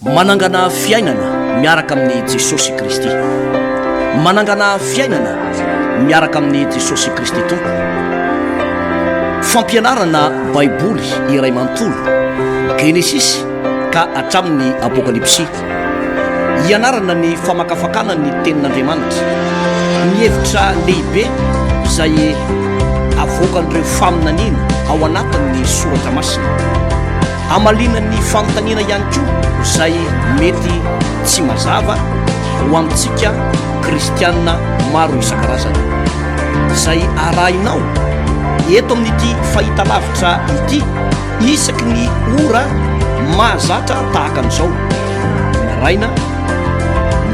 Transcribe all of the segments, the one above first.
manangana fiainana miaraka amin'ny Jesosy Kristy. Manangana fiainana miaraka amin'ny Jesosy Kristy tompo. Fampianarana baiboly iray manontolo Genesis ka hatramin'ny Apokalypsy. Ianarana ny famakafakana ny tenin'Andriamanitra, ny hevitra lehibe izay avoakan'ireo faminaniana ao anatin'ny soratra masina. Amalina ny fanontaniana ihany koa izay mety tsy mazava ho amintsika kristianina maro isan-karazany, izay arahinao eto amin'ity fahitalavitra ity isaky ny ora mahazatra tahaka an'izao, ny araina,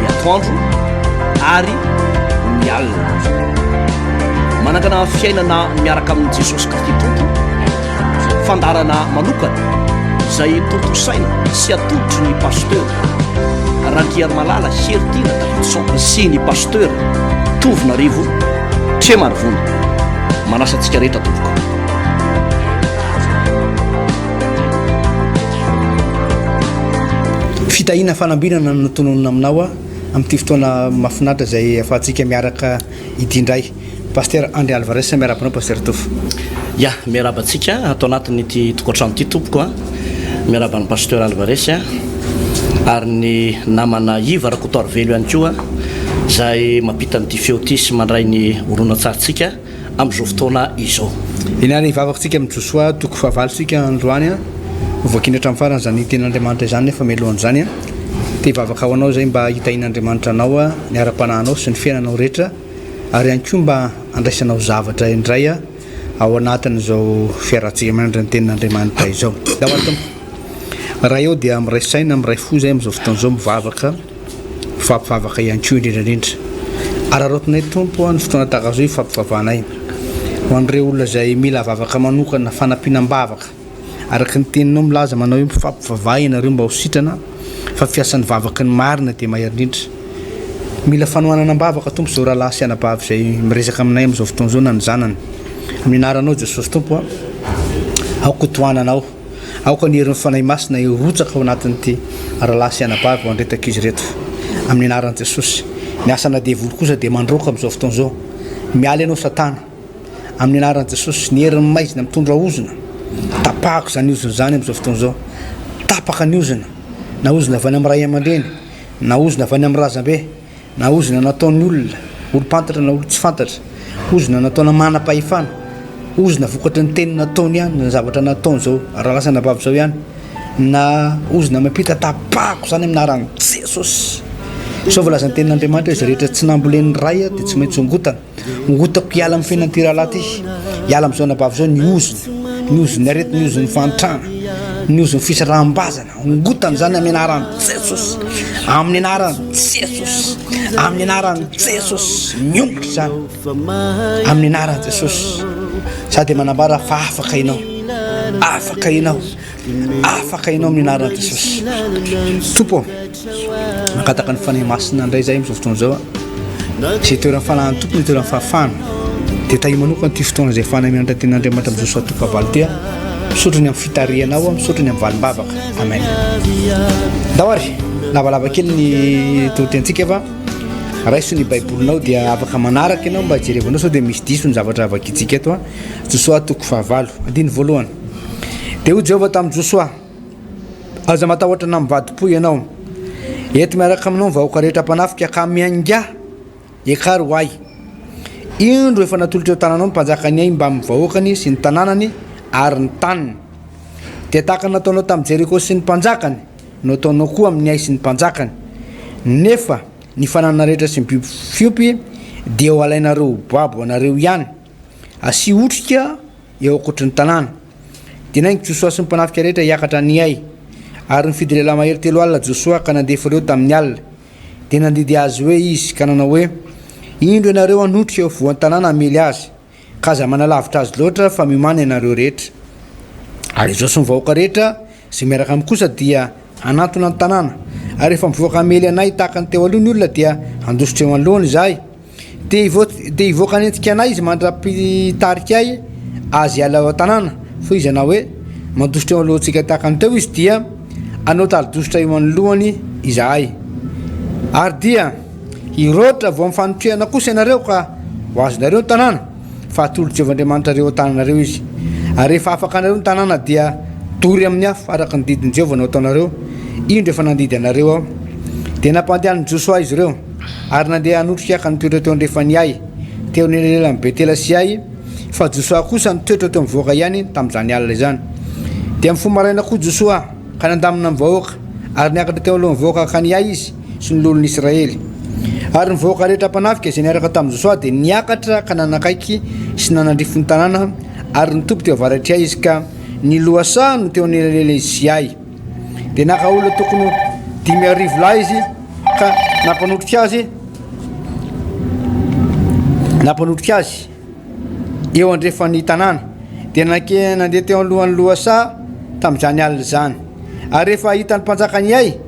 ny atoandro ary ny alina. Manangana fiainana miaraka amin'ny Jesosy Kristy tompo, fandarana manokana izay tonto saina sy atolotry ny pasteur Randriary Malala Heritiana Davidson sy ny pasteur Tovinarivo Tremarivony. Manasa antsika rehetra tompoko. Fitahina fanambinana no tononona aminao amin'ity fotoana mahafinaritra izay afahantsika miaraka idindray. Pasteur André Alvarez, miarabanao pasteur Tof. Ya, miarabantsika atao anatin'ity tokantrano ity tompoko miaraban'ny pasteur Alvarez ary ny namana Iva Rakotorvelo ihany koa izay mampita n'ity feo ity sy mandray ny oronan-tsarintsika amin'izao fotoana izao. Inany vavakantsika amin'ny Josoa toko fahavalontsika androany voakindra hatramin'ny farany izany tenin'Andriamanitra izany nefa mialohan'izany te hivavaka ao anao izay mba hitahin'Andriamanitra anao ny ara-panahinao sy ny fiainanao rehetra, ary ihany koa mba andraisanao zavatra indray ao anatin'izao fiarantsika mianatra ny tenin'Andriamanitra izao. Raha eo dia miray saina miray fo zay amin'izao fotoana izao mivavaka fampivavaka ihany koa indrindrandrindra. Ararotinay tompo ny fotoana tahaka izao fampivavahanay ho an'ireo olona izay mila vavaka manokana fanampianam-bavaka, araka ny teninao milaza manao hoe fampivavaha ianareo mba ho sitrana fa fiasan'ny vavaka ny marina dia maherindrindra. Mila fanohanana am-bavaka tompo izao rahalahy sy anabavy izay miresaka aminay amin'izao fotoana izao na ny zanany. Amin'ny anaranao Jesosy tompo aoka tohananao, aoka ny herin'ny fanahy masina rotsaka ao anatin'ity rahalahy sy anabavy ho andretaka izy reto amin'ny anaran'i Jesosy. Ny asana devoly kosa dia mandroaka amin'izao fotoana izao, miala ianao Satana amin'ny anaran'i Jesosy. Ny herin'ny maizina mitondra ozona tapahako izany ozona izany amin'izao fotoana izao, tapaka ny ozona, na ozona avy any amin'ny ray aman-dreny, na ozona avy any amin'ny razambe, na ozona nataon'ny olona olo-pantatra na olo tsy fantatra, ozona nataona manam-pahefana, ozona vokatry ny teny nataony ihany ny zavatra nataony izao rahalahy sy anabavy izao ihany, na ozona mampita tapahako izany amin'ny anaran'i Jesosy. Sao volazan'ny tenin'Andriamanitra izy rehetra tsy nambolen'ny ray dia tsy maintsy hongotana. Hongotako hiala amin'ny fiainan'ity rahalahy ty, hiala amin'izao anabavy izao ny ozony arety, ny ozony fantrana, ny ozony fisaraham-bazana, hongotana izany amin'ny anaran'i Jesosy, amin'ny anaran'i Jesosy, amin'ny anaran'i Jesosy, miongotra izany amin'ny anaran'i Jesosy. Sady manambara fa afaka ianao, afaka ianao, afaka ianao amin'ny anaran'i Jesosy. Tompo makataka ny fanahy masina indray zay amin'izao fotoana izao sy toeran'ny fanahin'ny tompony, toeran'ny fahafana dia tahi manokana ity fotoana izay fanahy mianatra tenin'Andriamanitra amin'izao soa toko fahavalo ty misaotra ny amin'ny fitarihanao, misaotra ny amin'ny valim-bavaka. Amen. Dahoary lavalava kely ny totentsika fa raiso ny baibolinao dia afaka manaraka ianao mba jerevanao sao dia misy diso ny zavatra avakitsika eto Josoa toko fahavalo andiny voalohany. Dia ho Jehovah tamin'i Josoa, aza matahotra na mivadi-po ianao, eto miaraka aminao vahoaka rehetra mpanafika ka mianga ekary ho ahy. Indro efa natolotra eo tananao ny mpanjakany ahy mba mivahoakany sy ny tanànany ary ny taniny. Dia tahaka nataonao tamin'ny Jeriko sy ny mpanjakany no ataonao koa amin'ny ahy sy ny mpanjakany. Nefa ny fananana rehetra sy ny biby fiompy dia ho alainareo babo anareo ihany, asy otrika eo ankotry ny tanàna. Dia naingo Josoa sy ny mpanafika rehetra hiakatra ny ahy, ary nifidy lehilahy mahery 3 alina Josoa ka nandefa ireo tamin'ny alina. Dia nandidy azy hoe izy ka nanao hoe, indro ianareo anotrika eo voan'ny tanàna amely azy, ka aza manalavitra azy loatra fa miomana ianareo rehetra. Ary izao sy mivahoaka rehetra sy miaraka amin'ny kosa dia anatona ny tanàna, ary rehefa mivoaka amely anay tahaka ny teo aloha ny olona dia andositra eo anoloany izahay. Dia hivoaka nentika anay izy mandra-pitarika ahy azy hiala ao an-tanàna, fa izy anao hoe mandositra eo alohantsika tahaka ny teo izy dia anao talodositra io manoloany izahay ary dia iroatra vao mifanotriana kosa ianareo ka ho azonareo ny tanàna fa atolo Jehovahandriamanitra reo tananareo izy ary rehefa afaka anareo ny tanàna dia dory amin'ny afo araka ny didiny Jehovah no ataonareo indro efa nandidy anareo aho dia nampandehan'ny Josoa izy ireo ary nandeha hanotrika ka nitoetra teo andrefany ay teo nelelan'ny Betela sy ay fa Josoa kosa nitoetra teo mivoaka ihany tamin'izany alina izany dia mifoha maraina koa Josoa ka nandamina amin'ny vahoaka ary niakatra teo alohan'ny vahoaka ka ny ay izy sy ny lolon'ny Israely ary ny vahoaka rehetra mpanafika izay niaraka tamin'ny Josoa dia niakatra ka nanakaiky sy nanandrifo ny tanàna ary nitompo teo avaratry ay izy ka ny loasa no teo nelelele izy sy ay dia naka olona tokony 5,000 lahy izy ka nampanotrika azy eo andrefany tanàna dia nandeha teo alohan'ny loasa tamin'izany alina zany ary rehefa hitany mpanjakany ay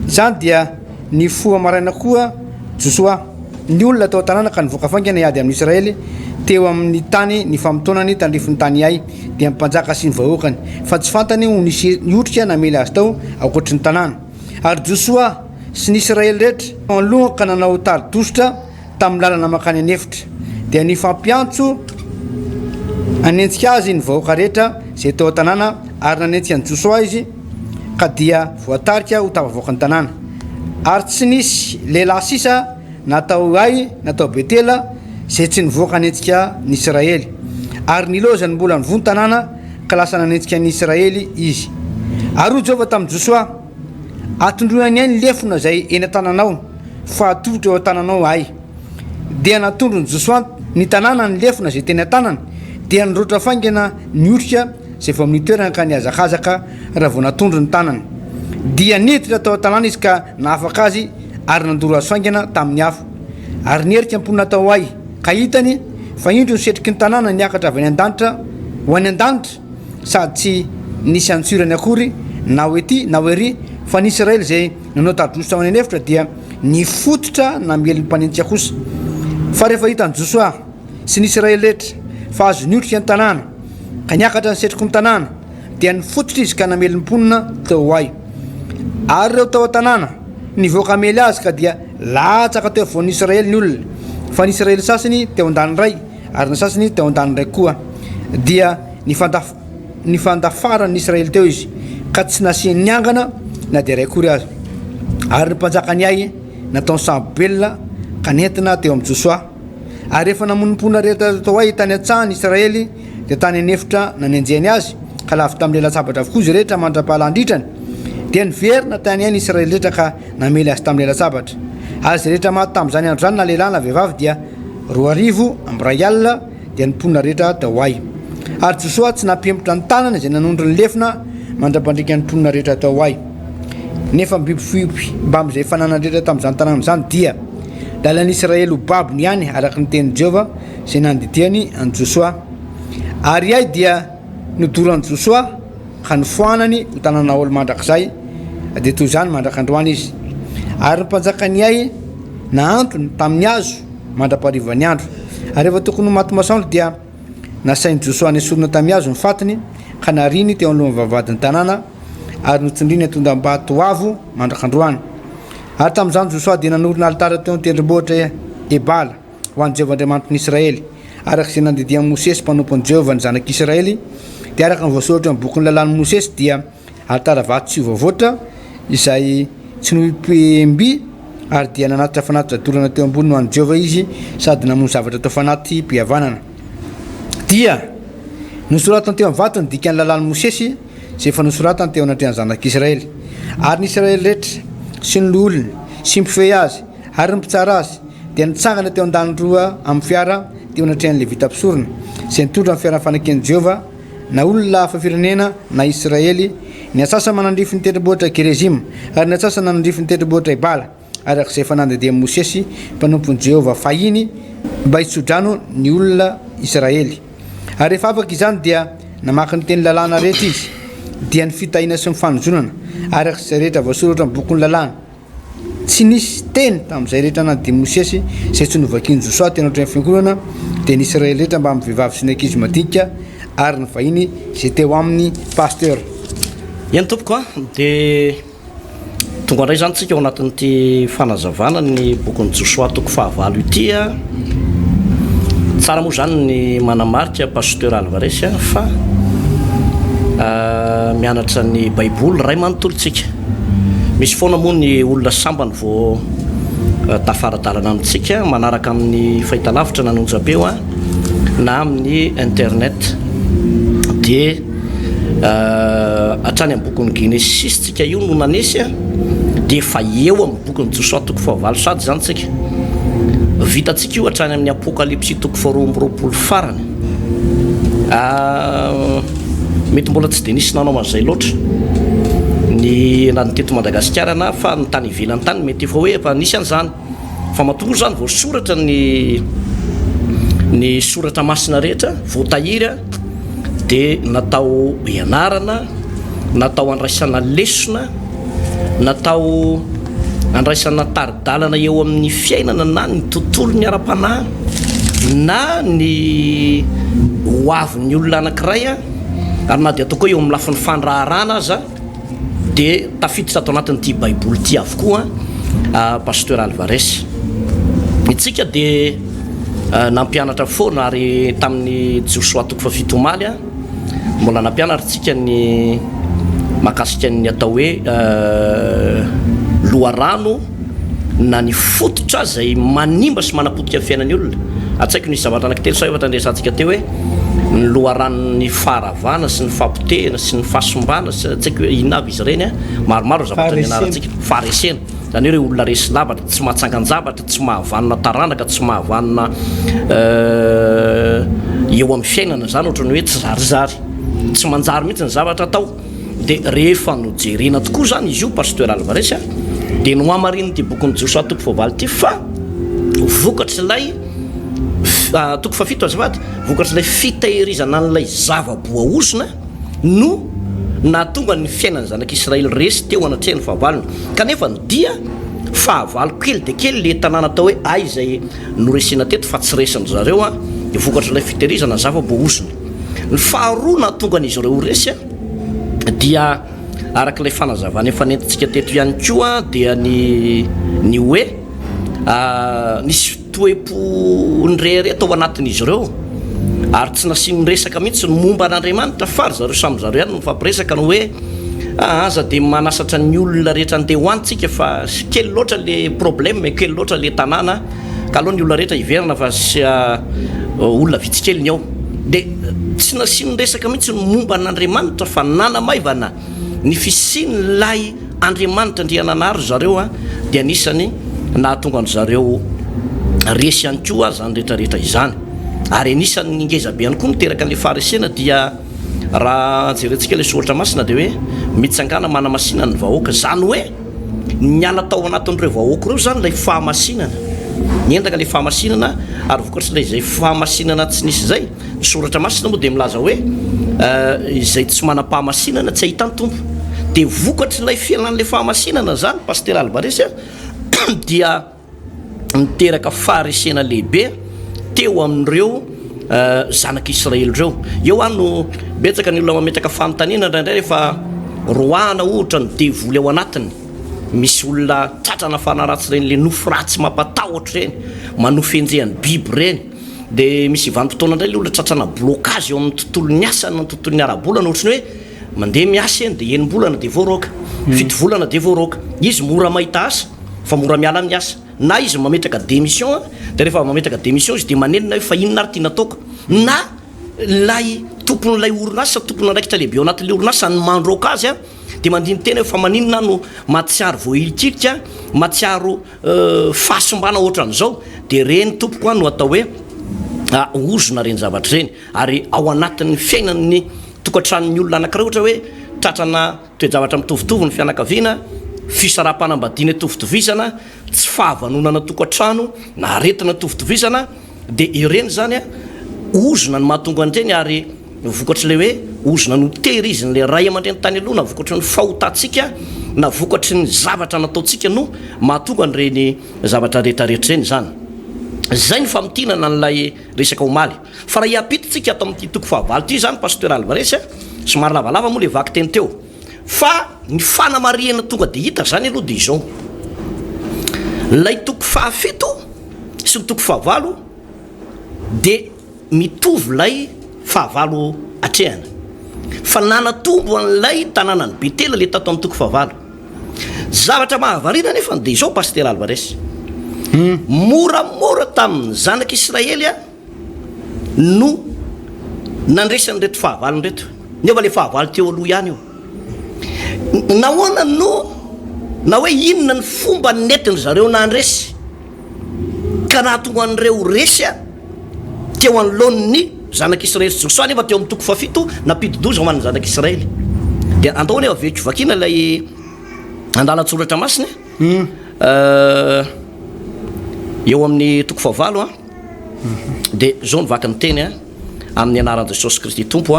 zany dia ny foha maraina koa Josoa ny olona tao tanàna ka nivoaka faingana iady amin'ny Israely teo amin'ny tany ny famotonany tandrifony tany ay dia mpanjaka sy ny vahoakany fa tsy fantany ho ny otrika namely azy tao akoatry ny tanàna ary Josoa sy ny Israely rehetra aloha ka nanao talodositra tamin'ny lalana makany anefitra dia ny fampiantso anentsika azy ny vahoaka rehetra zay tao tanàna ary nanentsika ny Josoa izy ka dia voatarika ho tavavoaka ny tanàna ary tsy nisy lehilahy sisa natao ay natao Betela zay tsy nivoaka nanentsika ny Israely ary nilozany mbola nivony tanàna ka lasa nanentsika ny Israely izy ary hoy Jehovah tamin'ny Josoa atondroany ay ny lefona zay eny an-tananao fa atolotra eo an-tananao ay dia natondro ny Josoa ny tanàna ny lefona zay teny an-tanany dia niroatra faingana ny otrika zay vao amin'ny toerana ka niazakazaka raha vao natondro ny tanany dia niditra tao an-tanàna izy ka nahafaka azy ary nandoro azy faingana tamin'ny afo ary nierika mponina tao ay ka hitany fa indro nisetriky ny tanàna niakatra avy any an-danitra ho any an-danitra sady tsy nisy antsorany akory na hoe ty na hoe ry fa ny Israely zay nanao talodositra ao any anefitra dia nifototra namely ny mpanentsika kosa fa rehefa hitany Josoa sy ny Israely rehetra fa azo niotrika ny tanàna ka niakatra nisetriky ny tanàna dia nifototra izy ka namely ny mponina teo ay ary reo tao an-tanàna nivoaka mely azy ka dia latsaka teo voan'ny Israely ny olona fa ny Israely sasany teo an-dany ray ary ny sasany teo an-dany ray koa dia nifandafarany Israely teo izy ka tsy nasiany niangana na dia ray akory azy ary ny mpanjakany ay nataony sambobelona ka nentina teo amin'ny Josoa ary rehefa namonim-ponina rehetra tao ay tany an-tsahany Israely dia tany anefitra nanenjeny azy ka lavy tamin'ny lalan-tsabatra avokoa izy rehetra mandra-pahalanditrany dia niverina tany ay ny Israely rehetra ka namely azy tamin'ny lalan-tsabatra azy rehetra maty tamin'izany andro zany na lehilahy na vehivavy dia 2,000 alina dia nimponina rehetra tao ay ary Josoa tsy nampempotra ny tanana izay nanondro ny lefina mandra-pandrika ny mponina rehetra tao ay nefa mibibifipy mba amin'izay fananany rehetra tamin'izany tanàna zany dia lalan'ny Israely ho babiny ihany araka ny tenin'i Jehovah zay nanditihany an Josoa ary ay dia nodoran'i Josoa ka nifoanany ho tanàna olo mandrakizay dia toy izany mandraka androany izy ary ny mpanjakany ay naantony tamin'ny hazo mandra-paharivany andro ary rehefa tokony ho maty masoandro dia nasain'i Josoa nesorina tamin'ny hazo ny fatiny ka nariny teo alohan'ny vavahadin'ny tanàna ary notsindriny atondram-batoavo mandrakandroany ary tamin'izany Josoa dia nanorina alitara teo ny tendrombohitra Ebala ho an'i Jehovahandriamanitry ny Israely araka izay nandidian'i Mosesy mpanompon'i Jehovah ny zanak'Israely dia araka ny voasoratra amin'ny bokin'ny lalàn'i Mosesy dia alitara vato tsy voavoatra izay tsy nohipemby ary dia nanatitra fanatitra dorana teo ambony ho an'i Jehovah izy sady namono zavatra tao fanaty mpihavanana dia nosoratany teo amin'ny vatony dikan'ny lalàn'i Mosesy zay efa nosoratany teo anatrehan'ny zanak'Israely ary ny Israely rehetra sy ny olona sy mpifehy azy ary ny mpitsara azy dia nitsangana teo an-dany roa amin'ny fiara teo anatrehan'ny Levita mpisorona zay nitondra amin'ny fiaran'ny fanaken'i Jehovah na olona hafa firenena na Israely ny atsasa manandrify ny tendrombohitra Gerizim ary ny atsasa nanandrify ny tendrombohitra Ebala araka izay efa nandehan'i Mosesy mpanompon'i Jehovah fahiny mba hitsodrano ny olona Israely ary rehefa afaka izany dia namaky ny teny lalàna rehetra izy dia ny fitahina sy ny fanonjonana araka izay rehetra voasoratra amin'ny bokin'ny lalàna tsy nisy teny tamin'izay rehetra nandidy Mosesy izay tsy novakian'i Josoa teny ohatran'ny fiangonana dia ny Israely rehetra mba amin'ny vehivavy sy ny ankizy madinika ary ny vahiny izay teo amin'ny pasteur iany tompoko a dia tonga indray zany tsika ao anatin'ity fanazavana ny bokon'ny Joshua toko fahavalo ity a tsara moa zany ny manamarika pasteur Alvarez fa mianatra ny baiboly ray manontolontsika misy foana moa ny olona sambany vao tafaradalana amintsika manaraka amin'ny fahitalavitra nanonjabeo a na amin'ny internet dia hatrany amin'ny bokon'ny Genesis tsika io no nanesy a dia efa eo amin'ny bokon'ny Joshua toko fahavalo sady zany tsika vitatsika io hatrany amin'ny apokalypsy toko faharoa amby roapolo farany mety mbola tsy dia nisy nanao mazay loatra ny na ny teto Madagasikara na fa ny tany ivelany tany mety efa hoe efa nisy an'izany fa matoa zany vao soratra ny soratra masina rehetra voatahiry dia natao ianarana natao andraisana lesona natao andraisana taridalana eo amin'ny fiainana na ny tontolo ny ara-panahy na ny hoavin'ny olona anankiray ary na dia ataoko eo amin'ny lafin'ny fandraharana aza dia tafiditra ato anatin'ity baiboly ity avokoa pasteur Alvarez itsika dia nampianatra foana ary tamin'ny Joshua toko fafito omaly mbola nampianatra tsika ny makasika ny atao hoe loharano na ny fototra zay manimba sy manapotika ny fiainan'ny olona atsaiko nisy zavatra anankitelo sa efa tandresantsika teo hoe ny loharanony faharavana sy ny fampitehana sy ny fahasombana sy tsaiko hoe inona aby izy ireny maromaro zavatra nianarantsika faharesena zany hoe olona resy lavatra tsy mahatsangan-javatra tsy mahavanona taranaka tsy mahavanona eo amin'ny fiainana zany ohatrany hoe tsy zarizary tsy manjary mihitsy ny zavatra atao dia rehefa nojerena tokoa zany izy io pasteur Alvarez dia no hamariny ty bokon'ny Joshua toko fahavalo ity fa vokatry ilay toko fafito azafady vokatry ilay fitahirizana n'ilay zava-boaosona no nahatonga ny fiainany zanak'Israely resy teo anatrehan'ny fahavalony kanefa ny dia fahavalo kely dia kely le tanàna atao hoe ay izay noresena teto fa tsy resany zareo dia vokatry ilay fitahirizana zava-boaosona ny faharoa nahatonga an'izy ireo resy dia arak'ilay fanazavana efa nentintsika teto ihany koa dia ny hoe nisy toepo nyrehireta ao anatin'izy ireo ary tsy nasiany resaka mihitsy ny momba an'Andriamanitra fary zareo samy zareo ihany no mifampiresaka no hoe aza dia manasatra ny olona rehetra andeha hoantsika fa kely loatra le problème kely loatra le tanàna ka aloha ny olona rehetra iverana fa sy olona vitsikely ny ao dia tsy nasiany resaka mihitsy ny momba an'Andriamanitra fa nanamaivana ny fisiny lay Andriamanitra ndriananaro zareo dia anisany nahatonga an zareo resy ihany koa zany rehetrarehetra izany ary anisany ngezabe ihany koa miteraka an'ilay faharesena dia raha jerentsika ilay soratra masina dia hoe mitsangana manamasinana ny vahoaka zany hoe niala tao anatin'ireo vahoaka ireo zany ilay fahamasinana niendaka ilay fahamasinana ary vokatry ilay izay fahamasinana tsy nisy zay ny soratra masina moa dia milaza hoe izay tsy manam-pahamasinana tsy ahitany tompo dia vokatry ilay fiainan'ilay fahamasinana zany pasteur Alvarez dia niteraka faharesena lehibe teo amin'ireo zanak'Israely ireo eo any no betsaka ny olona mametraka fanontaniana indraindray rehefa roahana ohatra ny devoly ao anatiny misy olona tratrana fanaratsy ireny le nofo ratsy mampatahotra ireny manofenjehan'ny biby ireny dia misy vanim-potoana indray le olona tratrana blocage eo amin'ny tontolo ny asany ny tontolo ny ara-bolana ohatrany hoe mandeha miasa eny dia enim-bolana dia voaroaka fito volana dia voaroaka izy mora mahita asa fa mora miala amin'ny asa na izy mametraka démission dia rehefa mametraka démission izy dia manenina hoe fa inona ary tiana ataoko na lay tompon'ilay orinasa tompony andraikitra lehibe ao anatin'ilay orinasa ny mandroaka azy dia mandiny tena hoe fa maninona no matsiaro voahilikilika matsiaro fahasombana ohatran'izao dia reny tompoko no atao hoe ozona reny zavatra reny ary ao anatin'ny fiainan'ny tokantranon'ny olona anankiray ohatra hoe tratrana toe-javatra mitovitovy ny fianakaviana fisaraha-panambadiana tovitovizana tsy fahavanonana tokantrano na aretina tovitovizana dia ireny zany ozona ny mahatonga an'ireny ary vokatry le hoe ozona no tehiriziny le ray aman-dreny tany aloha na vokatry ny fahotantsika na vokatry ny zavatra nataontsika no mahatonga an'ireny zavatra rehetrarehetra reny zany zay ny famitinana n'ilay resaka omaly fa raha hiampititsika ato amin'ity toko fahavalo ity zany pasteur Alvarez somary lavalava moa le vaky teny teo fa ny fanamariana tonga de hita zany aloha de izao lay toko fahafito sy ny toko fahavalo de mitovy lay fahavalo atrehana fa nanatombo an'lay tanànany Betela le tato amin'ny toko fahavalo zavatra mahavarina nefa de izao pasteur Alvarez moramora tamin'ny zanak'Israely no nandresany reto fahavalony reto nefa le fahavalo teo aloha ihany io nahoana no na hoe inona ny fomba netiny zareo nandresy ka nahatonga an'ireo resy teo anoloan'ny zanak'Israely sy Josoa nefa teo amin'ny toko fafito nampidi-doza ho an'ny zanak'Israely de andao nefa vetro vakina lay andalatsoratra masina eo amin'ny toko fahavalo de zao nivaky ny teny amin'ny anaran'i Jesosy Kristy tompo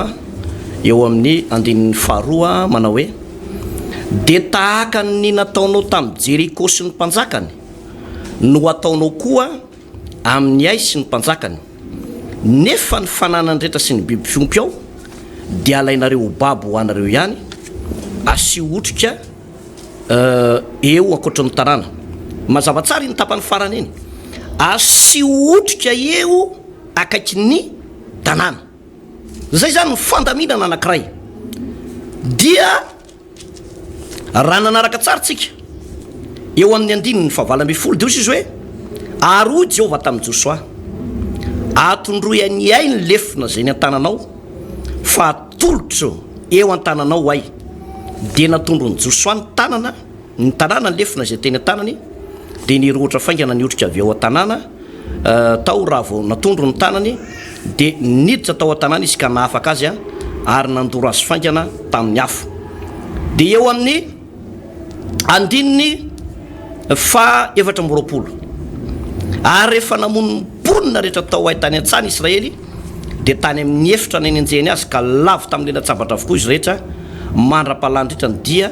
eo amin'ny andinin'ny faharoa manao hoe de tahaka ny nataonao tamin'ny Jeriko sy ny mpanjakany no ataonao koa amin'ny ay sy ny mpanjakany nefa ny fananany rehetra sy ny biby fiompy ao de alainareo ho babo ho anareo ihany asio otrika eo ankoatra ny tanàna mazava tsara ny tapany farany iny asio otrika eo akaiky ny tanàna zay zany ny fandaminana anankiray dia raha nanaraka tsara tsika eo amin'ny andininy fahavala amby folo de izy hoe aroy Jehova tamin'ny Josoa atondroy any ay ny lefina zay ny an-tananao fa atolotro eo an-tananao ay de natondrony Josoa ny tanàna ny lefina zay teny an-tanany de niroatra faingana ny otrika avy eo an-tanàna tao raha vao natondro ny tanany de niditra tao an-tanàna izy ka nahafaka azy ary nandoro azy faingana tamin'ny afo de eo amin'ny andininy fa efatra amby 20 ary rehefa namonomponina rehetra tao ay tany an-tsany Israely de tany amin'ny efitra ny anjeny azy ka lavo tamin'ny latsabatra avokoa izy rehetra mandra-pahalandritra ny dia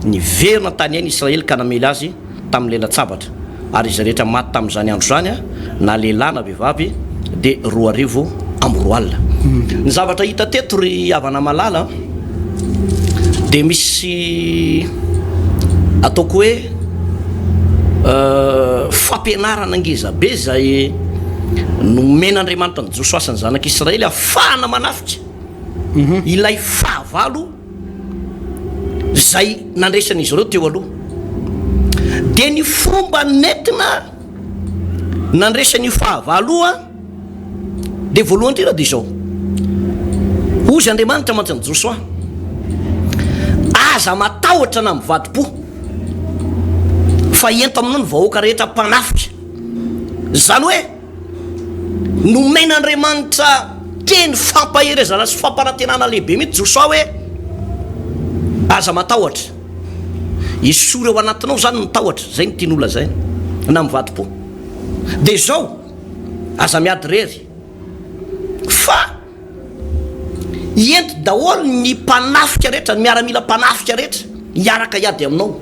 niverina tany ainy Israely ka namely azy tamin'ny latsabatra ary izy rehetra maty tamin'izany andro zany na lehilahy na vehivavy de 2 alina ny zavatra hita teto ry havana malala de misy ataoko hoe fampianarana angeza be zay nomen'Andriamanitra ny Josoa sy ny zanak'Israely ahafahana manafitra ilay fahavalo zay nandresan'izy ireo teo aloha de ny fomba netina nandresan'io fahavalo de voalohany indrindra de izao ozy Andriamanitra mantsy ny Josoa aza matahotra na mivadi-po fa ento aminao ny vahoaka rehetra mpanafitra zany hoe nomen'Andriamanitra teny fampaherezana sy fampanantenana lehibe mihitsy Josoa hoe aza matahotra isory eo anatinao zany mitahotra zay ny tian'olona zay na mivadi-po de zao aza miady rery fa ento daholo ny mpanafika rehetra ny miaramila mpanafika rehetra hiaraka hiady aminao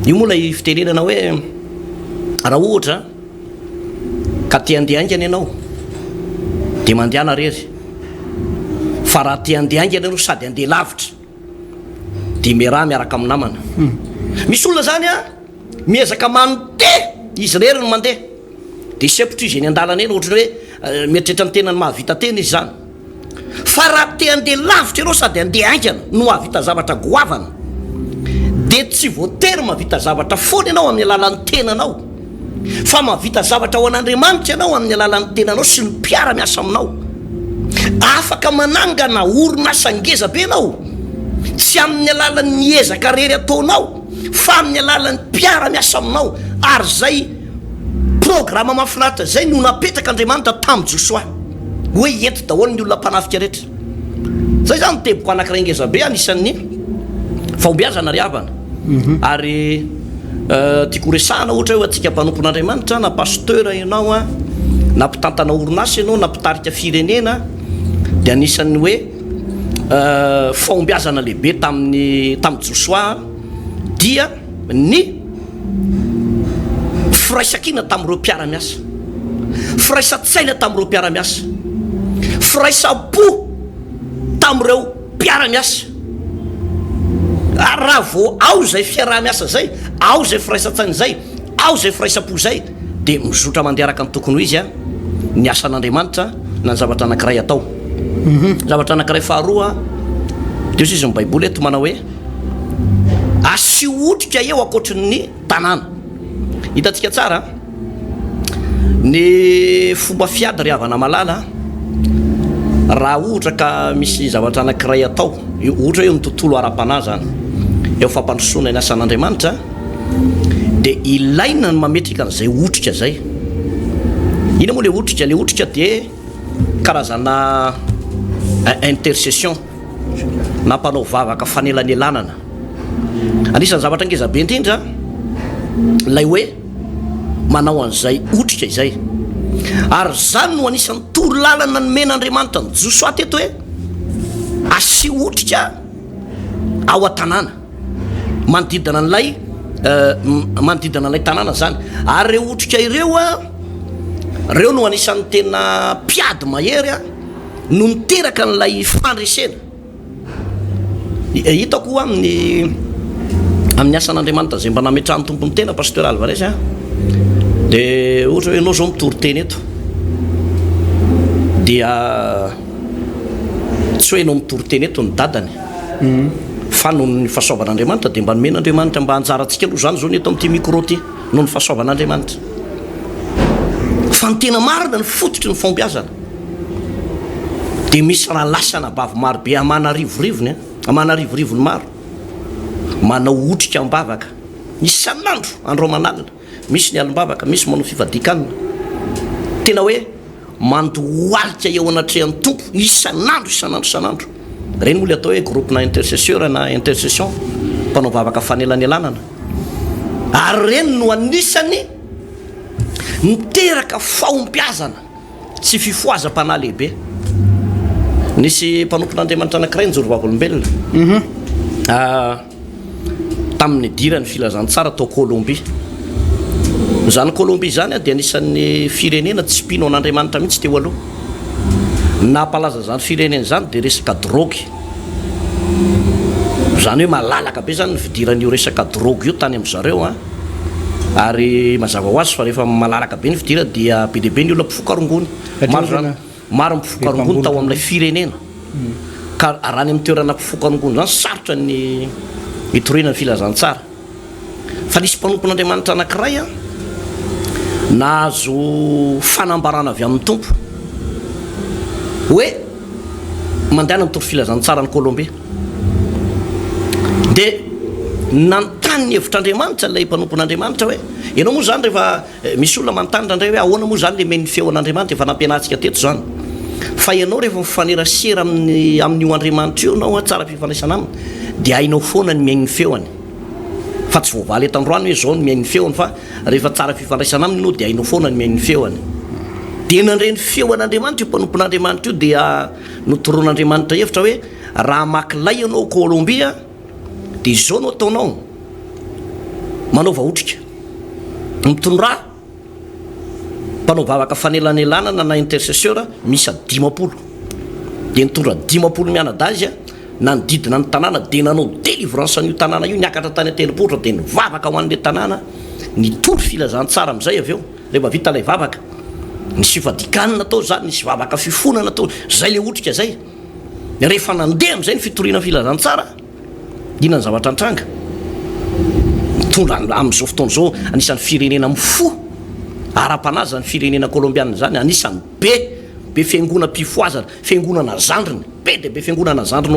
io moa lay fitenenana hoe raha ohatra ka te handeha aingana ianao de mandehana rery fa raha te handeha aingana ianao sady handeha lavitra de meraha miaraka amin'ny namana misy olona zany miezaka mandeha izy rery no mandeha de sepotro izy eny an-dalana eny ohatrany hoe mieritreritra ny tenany mahavita tena izy zany fa raha te handeha lavitra ianao sady handeha aingana no mahavita zavatra goavana de tsy voatery mahavita zavatra foana ianao amin'ny alalan'ny tenanao fa mahavita zavatra ho an'Andriamanitra ianao amin'ny alalan'ny tenanao sy ny mpiara miasa aminao afaka manangana orinasa ngeza be ianao tsy amin'ny alalan'ny ezaka rery ataonao fa amin'ny alalan'ny mpiara miasa aminao ary zay programa mahafinaritra zay no napetraka Andriamanitra tamin'ny Josoa hoe ento daholo ny olona mpanafika rehetra zay zany teboko anankiray ngeza be anisan'ny fahombiazana ry havana ary tiako resahana ohatra hoe atsika mpanompon'Andriamanitra na pasteur ianao na mpitantana orinasa ianao na mpitarika firenena de anisan'ny hoe fahombiazana lehibe tamin'ny Josoa dia ny firaisakina tamin'ireo mpiara-miasa firaisan-tsaina tamin'ireo mpiara-miasa firaisam-po tamin'ireo mpiara-miasa ary raha vo ao zay fiaraha-miasa zay, ao zay firaisan-tsany zay, ao zay firaisam-po zay, de mizotra mandeha araka ny tokony ho izy a ny asan'Andriamanitra na ny zavatra anankiray atao. Zavatra anankiray faharoa de izy ny baiboly eto manao hoe asio otrika eo akoatry ny tanàna. Hitantsika tsara ny fomba fiady ry havana malala, raha ohatra ka misy zavatra anankiray atao, ohatra eo ny tontolo ara-panahy zany, eo fampandrosoana ny asan'Andriamanitra, de ilaina ny mametrika an'izay otrika zay. Ina moa le otrika? Le otrika de karazana intercession na mpanao vavaka fanelanelanana. Anisan'ny zavatra ngezabe indrindra lay hoe manao an'izay otrika izay, ary zany no anisan'ny toro lalana ny men'Andriamanitra ny Josoa teto hoe asy otrika ao an-tanàna manodidina an'ilay manodidina an'ilay tanàna zany. Ary reo otrika ireo reo no anisan'ny tena mpiady mahery no niteraka n'ilay fandresena. Hitako amin'ny asan'Andriamanitra zay mba nametrahany tompony tena pasteur Alvarez de ohatra hoe ianao zao mitory teny eto dia tsy hoe ianao mitory teny eto ny dadany fa noho ny fahasoavan'Andriamanitra de mba nomen'Andriamanitra mba hanjarantsika aloha zany zao ny eto amin'ity micro ty noho ny fahasoavan'Andriamanitra. Fa ny tena marina ny fototry ny fombiazana de misy raha lasana bavy maro be amanarivorivony amanarivorivony maro manao otrika am-bavaka isan'andro andro manalina, misy ny alim-bavaka, misy manao fivadikanina, tena hoe mandohalika eo anatrehan'ny tompo isan'andro. Reny moa le atao hoe groupe na intercesseur na intercession, mpanao vavaka fanelanelanana. Ary reny no anisany miteraka fahombiazana sy fifoazam-panahy lehibe. Nisy mpanompon'Andriamanitra anankiray ny Jorovavolombelona tamin'ny dirany filazantsara tao Colombie. Zany Colombie zany dia anisan'ny firenena tsy mpino an'Andriamanitra mihitsy teo aloha. Nampalaza zany firenena zany de resaka drogy, zany hoe malalaka be zany ny fidiran'io resaka drogy io tany am'zareo ary mazava ho azy fa rehefa malalaka be ny fidira dia be deabe ny olona mpifokarongony maro mpifokarongony tao amin'ilay firenena, ka raha ny amin'ny toerana mpifokarongony zany sarotra ny hitoriana ny filazantsara. Fa nisy mpanompon'Andriamanitra anankiray nahazo fanambarana avy amin'ny tompo hoe mandehana mitoro filazantsara ny Colombie, de nantany ny hevitr'Andriamanitra ilay mpanompon'Andriamanitra hoe ianao moa zany rehefa misy olona manontany indray hoe ahoana moa zany le men'ny feon'Andriamanitra efa nampianantsika teto zany, fa ianao rehefa mifanerasera amin'io Andriamanitra io nao tsara fifandraisana aminy de hainao foana ny miaigny feony, fa tsy voavaly etan-droany hoe zao ny miaigny feony, fa rehefa tsara fifandraisana aminy no de hainao foana ny miaigny feony. De nandreny feon'Andriamanitra io mpanompon'Andriamanitra io dia notoroan'Andriamanitra hevitra hoe raha makilay ianao Colombia de izao no ataonao, manaova otrika mitondra mpanao vavaka fanelanelanana na intercesseur misy 50 de nitondra 50 mianadazy nanodidina ny tanàna de nanao délivrance an'io tanàna io, niakatra tany an-tenipotra de nivavaka ho an'le tanàna, nitory filazantsara am'izay avy eo rehefa vita lay vavaka, nisy fivadikanina atao zany, nisy vavaka fifonana atao zay le otrika zay. Rehefa nandeha am'izay ny fitoriana filazantsara dina ny zavatra antranga mitondra am'izao fotoana zao anisan'ny firenena mifo ara-panahy zany firenena colombiana zany, anisan'ny be fiangona mpifoazana, fiangonana zandriny be de be fiangonana zandriny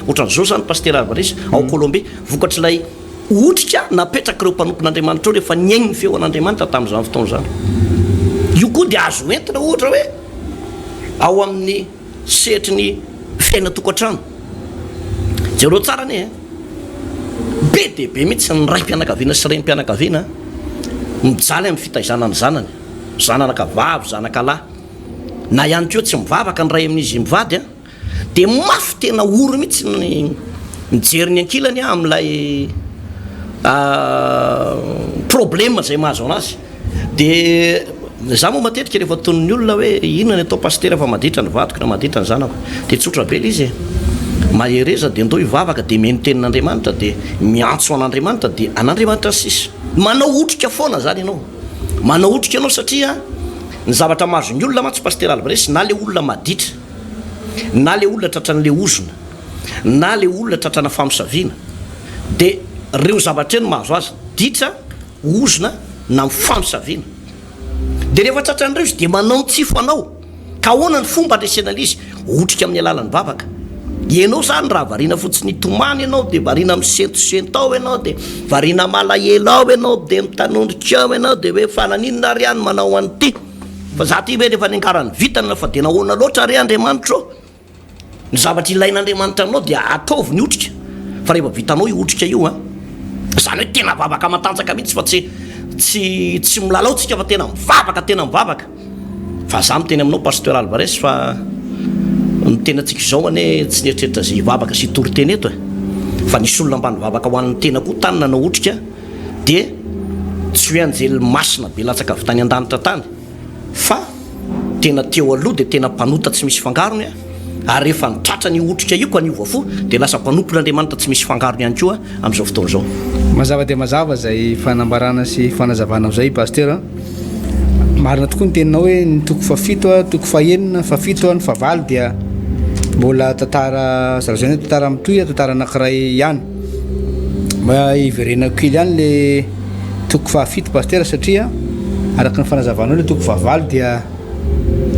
ohatran'izao zany pasteur Alvarez ao Colombie, vokatry lay otrika napetraka ireo mpanompon'Andriamanitra rehefa niaigny ny feon'Andriamanitra tamin'izany fotoana zany. Io koa de azo entina ohatra hoe ao amin'ny setry ny fiaina tokantrano jereo tsara ane be de be mihitsy ny ray mpianakaviana sy reny mpianakaviana mijaly amin'ny fitaizana ny zanany, zananakavavy, zanakalahy, na ihany koa tsy mivavaka ny ray amin'izy mivady de mafy tena oro mihitsy ny mijery ny ankilany amin'ilay problème zay mahazo anazy. De za moa matetika rehefa tonony olona hoe inona ny atao pasteur fa maditra ny vadiko na maditra ny zanako de tsotra be izy mahereza dia andao ivavaka dia meno tenin'andriamanitra dia miantso an'andriamanitra dia an'andriamanitra sisy manao otrika foana zany ianao manao otrika ianao satria ny zavatra mahazo ny olona matsy paster Alvarez na le olona maditra na le olona tratran'le ozona na le olona tratrana famisaviana dia reo zavatra eny mahazo azy ditra ozona na mifamisaviana dia rehefa tratran'ireo izy dia manao ntsifo anao ka ahoana ny fomba andresenan'izy otrika amin'ny alalan'ny vavaka ianao zany raha variana fotsiny tomany ianao dia variana misentosentao ianao dia variana malahelo ao ianao dia mitanondrika ao ianao dia hoe fananinona ry any manao an'ity fa za ty hoe rehefa ny angarany vitana fa dia nahoana loatra ry andriamanitra ao ny zavatra ilain'andriamanitra anao dia ataovy ny otrika fa rehefa vitanao io otrika io a zany hoe tena vavaka matanjaka mihitsy fa tsy milalaotsika fa tena mivavaka fa za miteny aminao pasteur Alvarez fa tena tsika izao ane tsy nieritreritra zay vavaka sy toriteny eto fa nisy olona ambany vavaka ho an'ny tena koa tany nanao otrika dia tsy hoe anjely masina be latsaka avy tany an-danitra tany fa tena teo aloha dia tena mpanota tsy misy fangarony ary rehefa nitratra ny otrika io ko aniova fo dia lasa mpanompon'andriamanitra tsy misy fangarony ihany koa amin'izao fotoana izao mazava dia mazava zay fanambarana sy fanazavana zay pasteur marina tokoa ny teninao hoe ny toko fafito toko fahenina fafito ny favaly dia mbola tantara zarazany hoe tantara mitoy tantara anankiray ihany mba iverenako kely ihany le toko fafito pasteur satria araka ny fanazavanao le toko favaly dia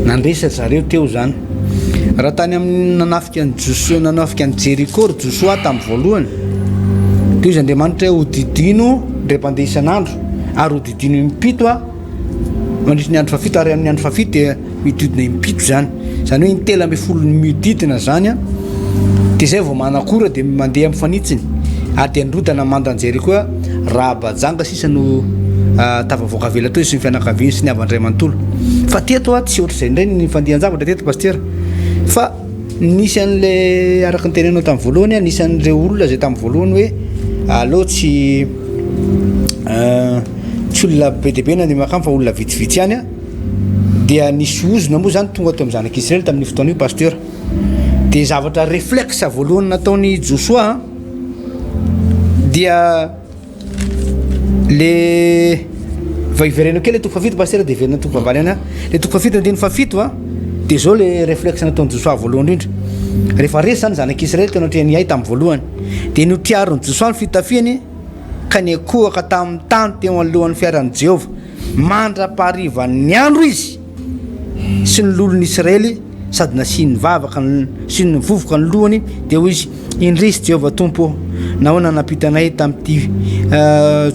nandresa zareo teo zany raha tany amin'ny nanafika ny Joshua nanafika ny Jericho ry Joshua tamin'ny voalohany teo izy Andriamanitra hodidino ndre-pandeha isan'andro ary hodidino impito mandritra ny andro fafito ary amin'ny andro fafito dia mididina impito zany hoe intelo amby folo ny mididina zany dia zay vao manakora dia mandeha mifanitsiny ary dia nirotana mandan'ny Jericho raha bajanga sisa no tafavoaka vela teo sy ny fianakaviany sy ny avandray manontolo fa teto tsy ohatr'izay indray ny fandihan-javatra teto pasteur fa nisy an'le araka ny tenenao tamin'ny voalohany nisy an'ireo olona zay tamin'ny voalohany hoe aleo tsy olona be dia be na ny makamy fa olona vitsivitsy ihany dia nisy ozona moa zany tonga teo amin'ny zanak'Israely tamin'ny fotoana io pasteur dia zavatra réflexe voalohany nataony Joshua dia le vaiverenao kely le toko fafito pasteur dia verina toko favaly ihany le toko fafito andiny fafito dia zao le réflexe nataony Joshua voalohany indrindra rehefa resy zany zanak'Israely teo natreany ay tamin'ny voalohany dia notiarony Joshua ny fitafiany ka niakohaka tamin'ny tany teo alohan'ny fiaran'i Jehova mandra-paharivan'ny andro izy sy ny lolon'ny Israely sady nasiany vavaka sy ny vovoka ny lohany dia hoy izy indrisy Jehova tompo nahoana napitanay tamin'ity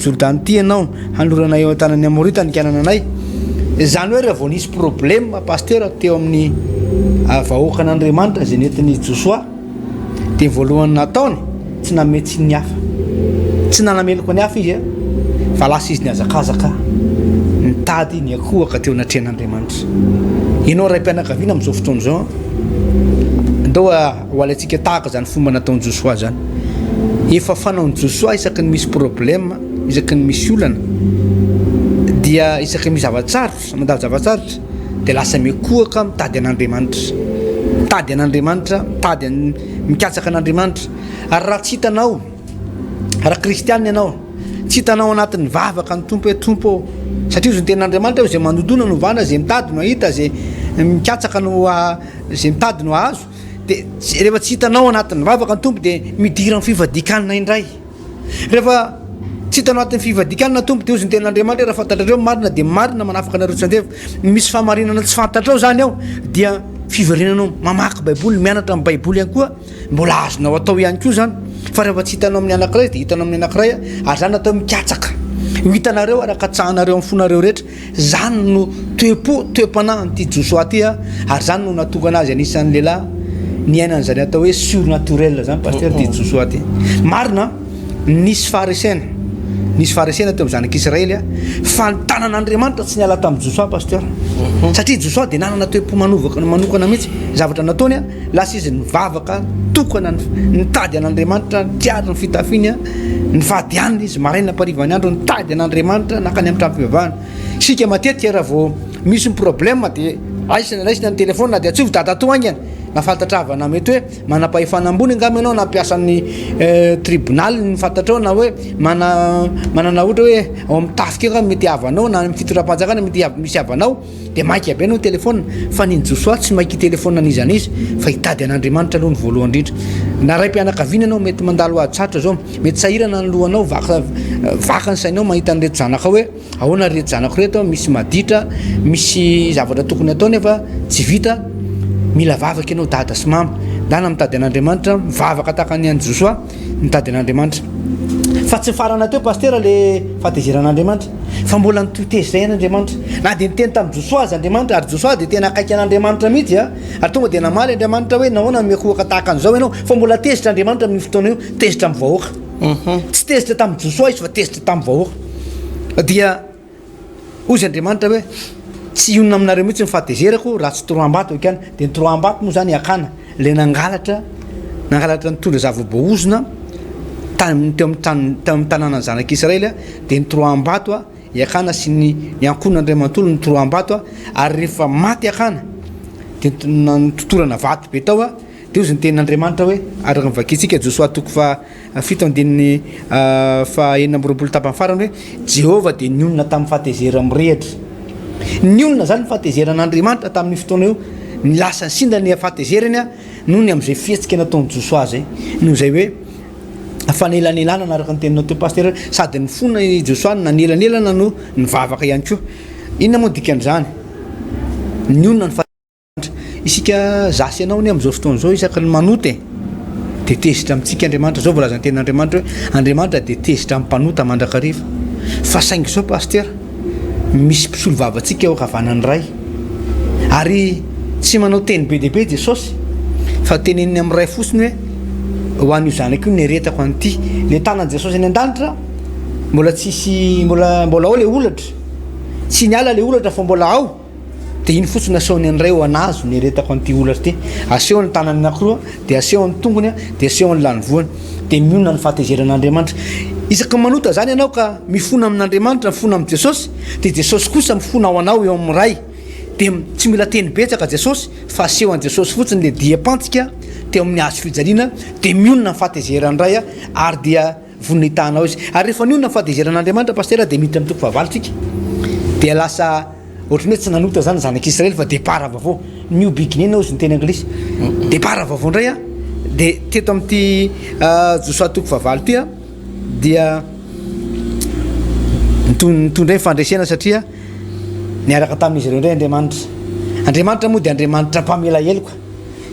Jordany ty ianao hanoranay eo an-tanany Amorita nikanana anay zany hoe reha vao nisy problème pasteur teo amin'ny vahoaka an'Andriamanitra zay nentin'ny Joshua dia voalohany nataony tsy nametsy ny hafa tsy nanameloko ny hafa izy fa lasa izy niazakazaka nitady niakohaka teo natrehan'Andriamanitra ianao ray mpianakaviana amin'izao fotoana izao andao ho alaitsika tahaka zany fomba nataony Joshua zany efa fanaony Joshua isaky ny misy problème isaky ny misy olana dia isaky ny misy zavatsarotra mandalo zavatsarotra dia lasa miakohaka mitady an'Andriamanitra mitady mikatsaka an'Andriamanitra ary raha tsy hitanao raha kristianina ianao tsy hitanao anatin'ny vavaka ny tompo hoe tompo satria izy ny ten'Andriamanitra zay manodona no vana zay mitady no ahita zay mikatsaka no zay mitady no ahazo dia rehefa tsy hitanao anatin'ny vavaka ny tompo dia midira ny fivadikanina indray rehefa tsy hitanao anatin'ny fivadikanina tompo dia ozy ny ten'Andriamanitra raha fantatrareo marina dia marina manafaka anareo tsy andefa misy famarinana tsy fantatrao zany ao dia fiverenanao mamaky baiboly mianatra amin'ny baiboly ihany koa mbola azonao atao ihany koa zany fa rehefa tsy hitanao amin'ny anankiray dia hitanao amin'ny anankiray ary zany atao mikatsaka ho hitanareo araka tsahanareo amin'ny fonareo rehetra zany no toe-panahy ty Joshua ty ary zany no natokana azy anisan'ny lehilahy ny ainany zany atao hoe surnaturel zany pasteur ty Joshua ty marina nisy farisena teo amin'ny zanak'Israely fa ny tanan'Andriamanitra tsy niala tamin'ny Joshua pasteur satria Joshua dia nanana toe-po manokana mihitsy zavatra nataony lasa izy nivavaka tokana nitady an'Andriamanitra tiary ny fitafiany ny fadianiny izy maraina parivany andro nitady an'Andriamanitra nakany amin'ny trampivavahana sika matetika raha vao misy ny problème dia aisina ny telefôna dia atsovy dadato angany afantatravana mety hoe manam-pahefanambony angamba ianao nampiasan'ny tribunal ny fantatrao na hoe manana ohatra hoe ao amin'ny tafika mety havanao na fitondram-panjakana mety misy havanao de maiky aby anao telefona fa ninjosoa tsy maiky telefona an'izanizy fa hitady an'Andriamanitra aloha ny voalohany indrindra na ray mpianakaviana anao mety mandalo atsatra zao mety sahirana ny lohanao vaka ny sainao mahita an'ireto zanaka hoe ahoana reto zanako reto misy maditra misy zavatra tokony atao nefa tsy vita mila vavaka ianao dada sy mama dana mitady an'Andriamanitra mivavaka tahaka ny any Josoa mitady an'Andriamanitra fa tsy farana teo pasteur le fahatezeran'Andriamanitra fa mbola nitoteza zay an'Andriamanitra na de niteny tamin'ny Josoa azy Andriamanitra ary Josoa de tena akaiky an'Andriamanitra mihitsy ary tonga de namaly Andriamanitra hoe nahoana miakohaka tahaka an'izao ianao fa mbola tezitra Andriamanitra amin'ny fotoana io tezitra amin'ny vahoaka tsy tezitra tamin'ny Josoa izy fa tezitra tamin'ny vahoaka dia ozy Andriamanitra hoe tsy ionona aminareo mihitsy ny fahatezerako raha tsy toroam-bato ekany de ny toroam-bato moa zany akana le nangalatra nitondra zava-boahozona teo amin'ny tanàna zanak'Israely de ny toroam-bato iakana sy ny ankon'Andriamanitolo ny toroam-bato ary rehefa maty akana de totorana vato be tao de ozy ny tenin'Andriamanitra hoe ary mivakitsika Josoa toko fa 7 fa 4 tapany farany hoe Jehova de nionona tamin'ny fahatezera mirehatra ny olona zany fahatezeran'Andriamanitra tamin'ny fotoana io ny lasa ny sinda ny fahatezerany noho ny am'izay fietsika nataony Josoa zay noho zay hoe fanelanelana naraka ny teninao teo pasteur sady ny fona Josoa nanelanelana no nivavaka ihany koa inona moa dikan'izany ny olona ny fahatezerana isika zasy ianao ny am'izao fotoana zao isaka ny manoty de tezitra amintsika Andriamanitra zao volazany tenin'Andriamanitra hoe Andriamanitra de tezitra amin'ny mpanota mandrakariva fa saingy zao pasteur misy mpisolo vavantsika eo kavanany ray ary tsy manao teny be deaibe Jesosy fa teneniny amin'ny ray fotsiny hoe ho an'io zanako io neretako an'ity le tanany Jesosy any an-danitra mbola tsisy mbola ao le olatra tsy niala le olatra fa mbola ao de iny fotsiny asehony an'ray ho anazo neretako an'ity olatra ty aseho ny tanany anankiroa de aseho ny tongony de aseho ny lanyvoany de miona ny fahatezeran'Andriamanitra isaka manota zany ianao ka mifona amin'Andriamanitra mifona amin'ny Jesosy de Jesosy kosa mifona ao anao eo amin'ny ray de tsy mila teny betsaka Jesosy fa aseho an Jesosy fotsiny le diapantsika teo amin'ny hazo fijaliana de miona ny fahatezerany ray ary dia vonitahanao izy ary rehefa niona ny fahatezeran'Andriamanitra pasteur de miditra amin'ny toko fahavalitsika de lasa ohatrany hoe tsy nanota zany zanak'Israely fa départ vaovao new beginning ozy ny teny anglisy départ vaovao ndray de teto amin'ity Josoa toko fahavalo ty dia mitondray ny fandresena satria niaraka tamin'izy ireo ndray Andriamanitra moa de Andriamanitra mpamela heloka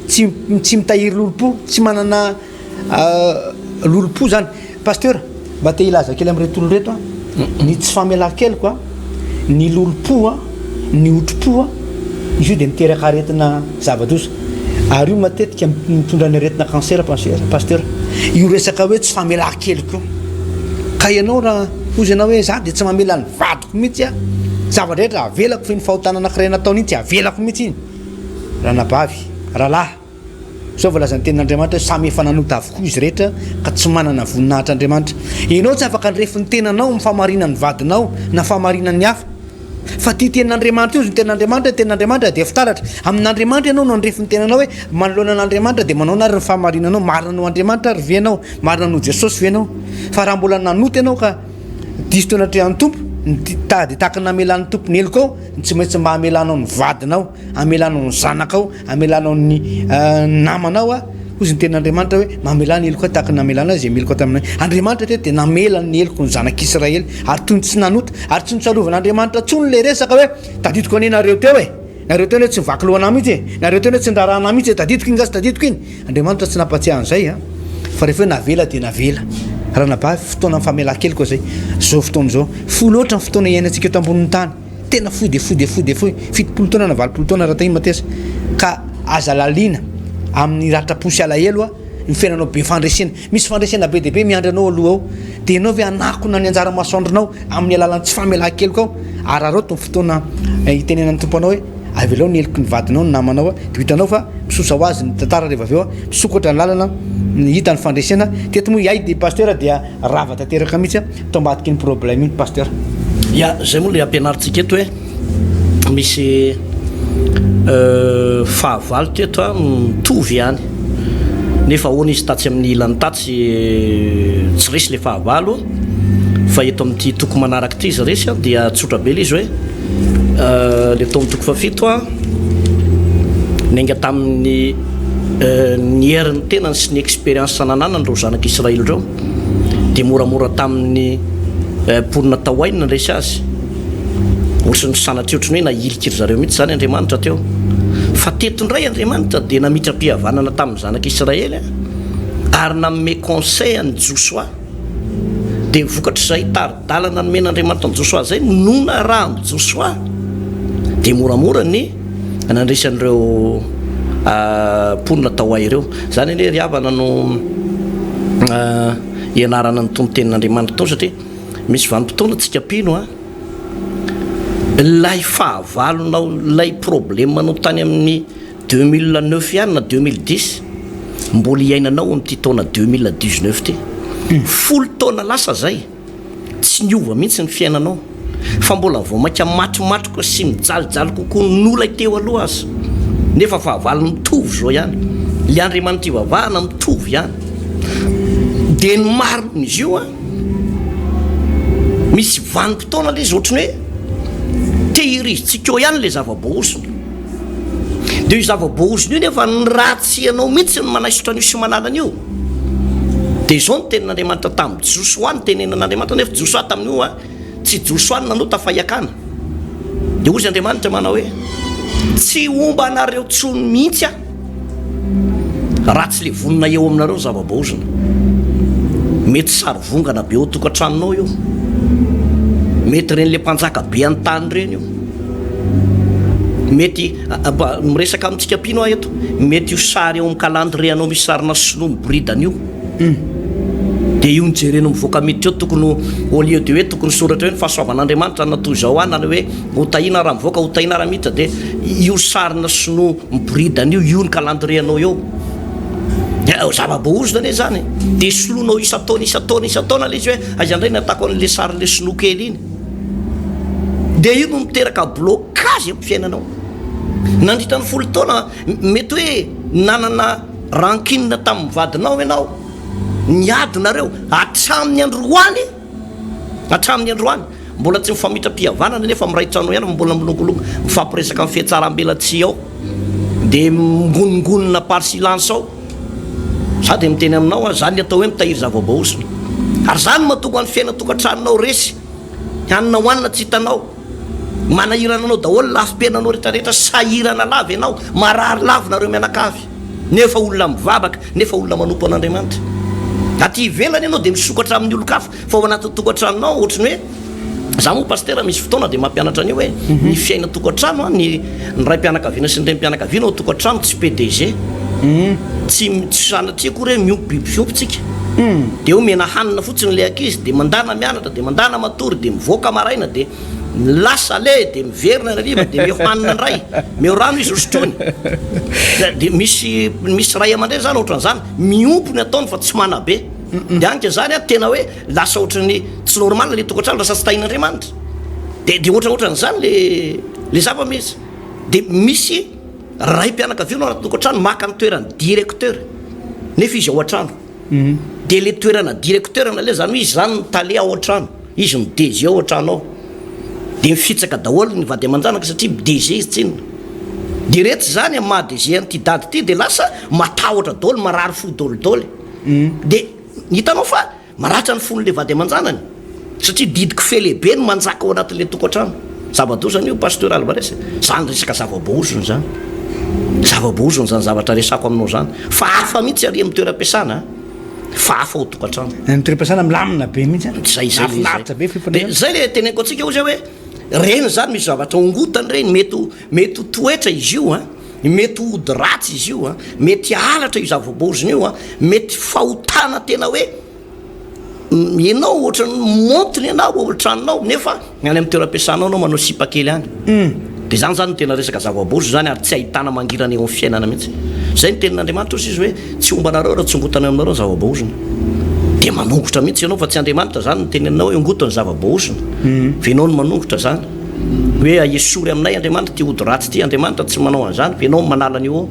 tsy mitahiry lolopo tsy manana lolopo zany pasteur mba te ilaza kely am'retolo reto ny tsy famelan-keloka ny lolopo ny otropo izy io de miteraka aretina zava-doza ary io matetika mitondra ny aretina cancer pasteur io resaka hoe tsy famelan-keloka ka ianao raha ozy ianao hoe za de tsy mamela ny vadiko mihitsy zava-drehetra avelako fa iny fahotana anankiray nataony iny tsy avelako mihitsy iny ranabavy rahalahy zao volazany tenin'Andriamanitra samy efa nanota avokoa izy rehetra ka tsy manana voninahitra Andriamanitra ianao tsy afaka nyrefy ny tenanao ny famarinany vadinao na famarinany hafa fa ty tenin'Andriamanitra io izy ny tenin'Andriamanitra de fitaratra amin'Andriamanitra ianao no nyrefy ny tenanao hoe manoloana an'Andriamanitra de manao na ry ny famarinanao marina no Andriamanitra ry venao marina no Jesosy venao fa raha mbola nanota ianao ka diso teo anatrehan'ny tompo tady tahaka namelan'ny tompony heloka ao tsy maintsy mba amelanao ny vadinao amelanao ny zanakao amelanao ny namanao ozy ny tenin'Andriamanitra hoe mamela ny heloka tahaka namelana zay meloko taminay Andriamanitra te de namela ny heloko ny zanak'Israely ary toy ny tsy nanota ary tsy nitsalovan'Andriamanitra tsony le resaka hoe tadidiko ane nareo teo nareo teo hoe tsy mivaky lohanao mihitsy nareo teo hoe tsy ndrarahana mihitsy tadidiko iny gasy tadidiko iny Andriamanitra tsy nampatsiahan'izay fa rehefa hoe navela de navela raha nabavy fotoana famelan-kely koa zay zao fotoana zao folo oatra ny fotoana iainantsika eto ambonin'ny tany tena foy de fitopolo taona na valopolo taona raha tagny matesa ka aza lalina amin'ny ratraposy alahelo ny fiainanao be fandresena misy fandresena be deaibe miandry anao aloha ao de ianao hoe anakona ny anjara masoandrinao amin'ny alalan'ny tsy famelan-keloka ao ary raha reo fotoana itenenan'ny tompo anao hoe avelao ny heloko ny vadinao ny namanao de hitanao fa misosa ho azy ny tantara rehefa aveo misokatra ny lalana hita ny fandresena teto moa iay de pasteur dia rava tanteraka mihitsy to ambadiky ny problème iny pasteur zay moa le ampianaritsika eto hoe misy fahavalo teto a mitovy ihany nefa ahoana izy tatsy amin'ny ilany tatsy tsy resy le fahavalo fa eto amin'ity toko manaraka ity izy resy a dia tsotra be le izy hoe le tao amin'ny toko fafito a nainga tamin'ny ny heriny tenany sy ny expérience nananany reo zanak'Israely reo dia moramora tamin'ny mponina tahoaina resy azy ohatrany sanatry ohatrany hoe nahilikiry zareo mihitsy zany Andriamanitra teo fa tetondray Andriamanitra dia namitra-pihavanana tamin'ny zanak'Israely ary nanome conseil any Joshua dia vokatr'izay taridalana nomen'Andriamanitra ny Joshua zay nona raha amin'ny Joshua dia moramora ny nandresy an'ireo mponina tahoay ireo zany hoe ry havana no ianarana ny tonotenin'Andriamanitra tao satria misy vanim-potoana tsika pino a lay fahavalonao lay problemanao tany amin'ny 2009 ihany na 2010 mbola iainanao amin'ity taona 2019 ty folo taona lasa zay tsy niova mihitsy ny fiainanao fa mbola vao maika matromatroka sy mijalijaly kokoa nolay teo aloha azy nefa fahavalo mitovy zao ihany le Andriamanitra ivavahana mitovy ihany dia ny maron'izy io a misy vanim-potoana le izy ohatrany hoe tehirizitsika eo ihany le zava-boahoziny dia io zava-boahoziny io nefa ny ratsy ianao mihitsy ny manaisotra an'io sy manalana io dia izao ny tenin'Andriamanitra tamin'ny Joshua ny tenenan'Andriamanitra nefa Joshua tamin'io a tsy Joshua nanao tafahakana dia ozy Andriamanitra manao hoe tsy omba anareo tsony mihitsy a raha tsy le vonina eo aminareo zava-boahozina mety sary vongana be ao tokantranonao io mety ren'le mpanjaka be an-tany reny io mety miresaka amintsika pino a eto mety io sary eo amin'ny calendrier-anao misy sarina sinoa miboridana io dia io nijerenao mivoaka mety eo tokony au lieu de hoe tokony soratra hoe ny fahasoavan'Andriamanitra natoy zao any ary hoe hotahina raha mivoaka hotahina raha mihitra dia io sarina sinoa miboridana io ny calendrier-anao eo zava-boahozina ane zany dia solonao isataona le izy hoe aizandray natako an'le sarin'le sinoa kely iny dia io no miteraka blocage amin'ny fiainanao nandritra ny folo taona mety hoe nanana rankinina tamin'ny vadinao ianao niadinareo hatramin'ny androany mbola tsy mifamitra-pihavanana nefa miraitranao ihany mbola milongolongo mifampiresaka amin'ny fihatsaram-belatsia ao dia ngonongonona par silence ao sady miteny aminao zany atao hoe mitahiry zava-boahozina ary zany mahatonga ny fiaina tokantranonao resy hanina hoanina tsy hitanao manahirana daholo lafi-penanao rehetrarehetra sahirana lavy ianao marary lavinareo mianakavy nefa olona mivavaka nefa olona manompo an'Andriamanitra aty ivelany ianao dia misokatra amin'ny olo-kafa fa ao anaty tokantranonao ohatrany hoe za moa pastera misy fotoana dia mampianatra an'io hoe ny fiaina tokantrano a ny ray mpianakaviana sy ny ray mpianakaviana ao tokantrano tsy PDG tsy sanatria koa hoe miompy biby fiompitsika dia eo mena hanina fotsiny le ankizy dia mandana mianatra dia mandana matory dia mivoaka maraina dia lasa le dia miverina riva dia meo hanina ndray meo rano izy rosotrony dia misy ray aman-dreny zany ohatran'izany miompy ny ataony fa tsy manabe dia anka zany a tena hoe lasa ohatrany tsy normal le tokantrano lasa tsy tahin'Andriamanitra dia ohatran'izany le zava-misy dia misy ray mpianakaviana anaty tokantrano maka ny toerany directeur nefa izy ao an-trano dia le toerana directeur na le zany hoe izy zany nitalia ao an-trano izy ny DG ao an-trano ao dia mifitsaka daholo ny vady aman-janaka satria DG izy tsinona dia rehetra zany amin'ny maha DG an'ity dady ity dia lasa matahotra daholo marary fo daolidaoly dia hitanao fa maratra ny fon'le vady aman-janany satria didiko fe lehibe no manjaka ao anatin'le tokantrano zava-dozany io pasteur Alvarez zany resaka zava-boahozony zany zava-boahozony zany zavatra resako aminao zany fa hafa mihitsy ary amin'ny toeram-piasana fa hafa ao tokantrano ny toeram-piasana milamina be mihitsy zay le teneniko atsika ozy hoe reny zany misy zavatra ongotany reny mety toetra izy io a mety ody ratsy izy io a mety halatra io zava-boahoziny io a mety fahotana tena hoe ianao ohatra montiny ianao ao tranonao nefa any amin'ny toeram-piasanao anao manao sipakely any dia zany no tena resaka zava-boahoziny zany ary tsy ahitana mangirana eo amin'ny fiainana mihitsy zay ny tenin'Andriamanitra ozy izy hoe tsy ombanareo raha tsy ongotana aminareo ny zava-boahoziny dia manongotra mihitsy ianao fa tsy Andriamanitra zany ny teninao hoe ongotany zava-boahoziny fa ianao no manongotra zany hoe aesory aminay andriamanitra ty ody ratsy ty andriamanitra tsy manao an'izany ianao manalany io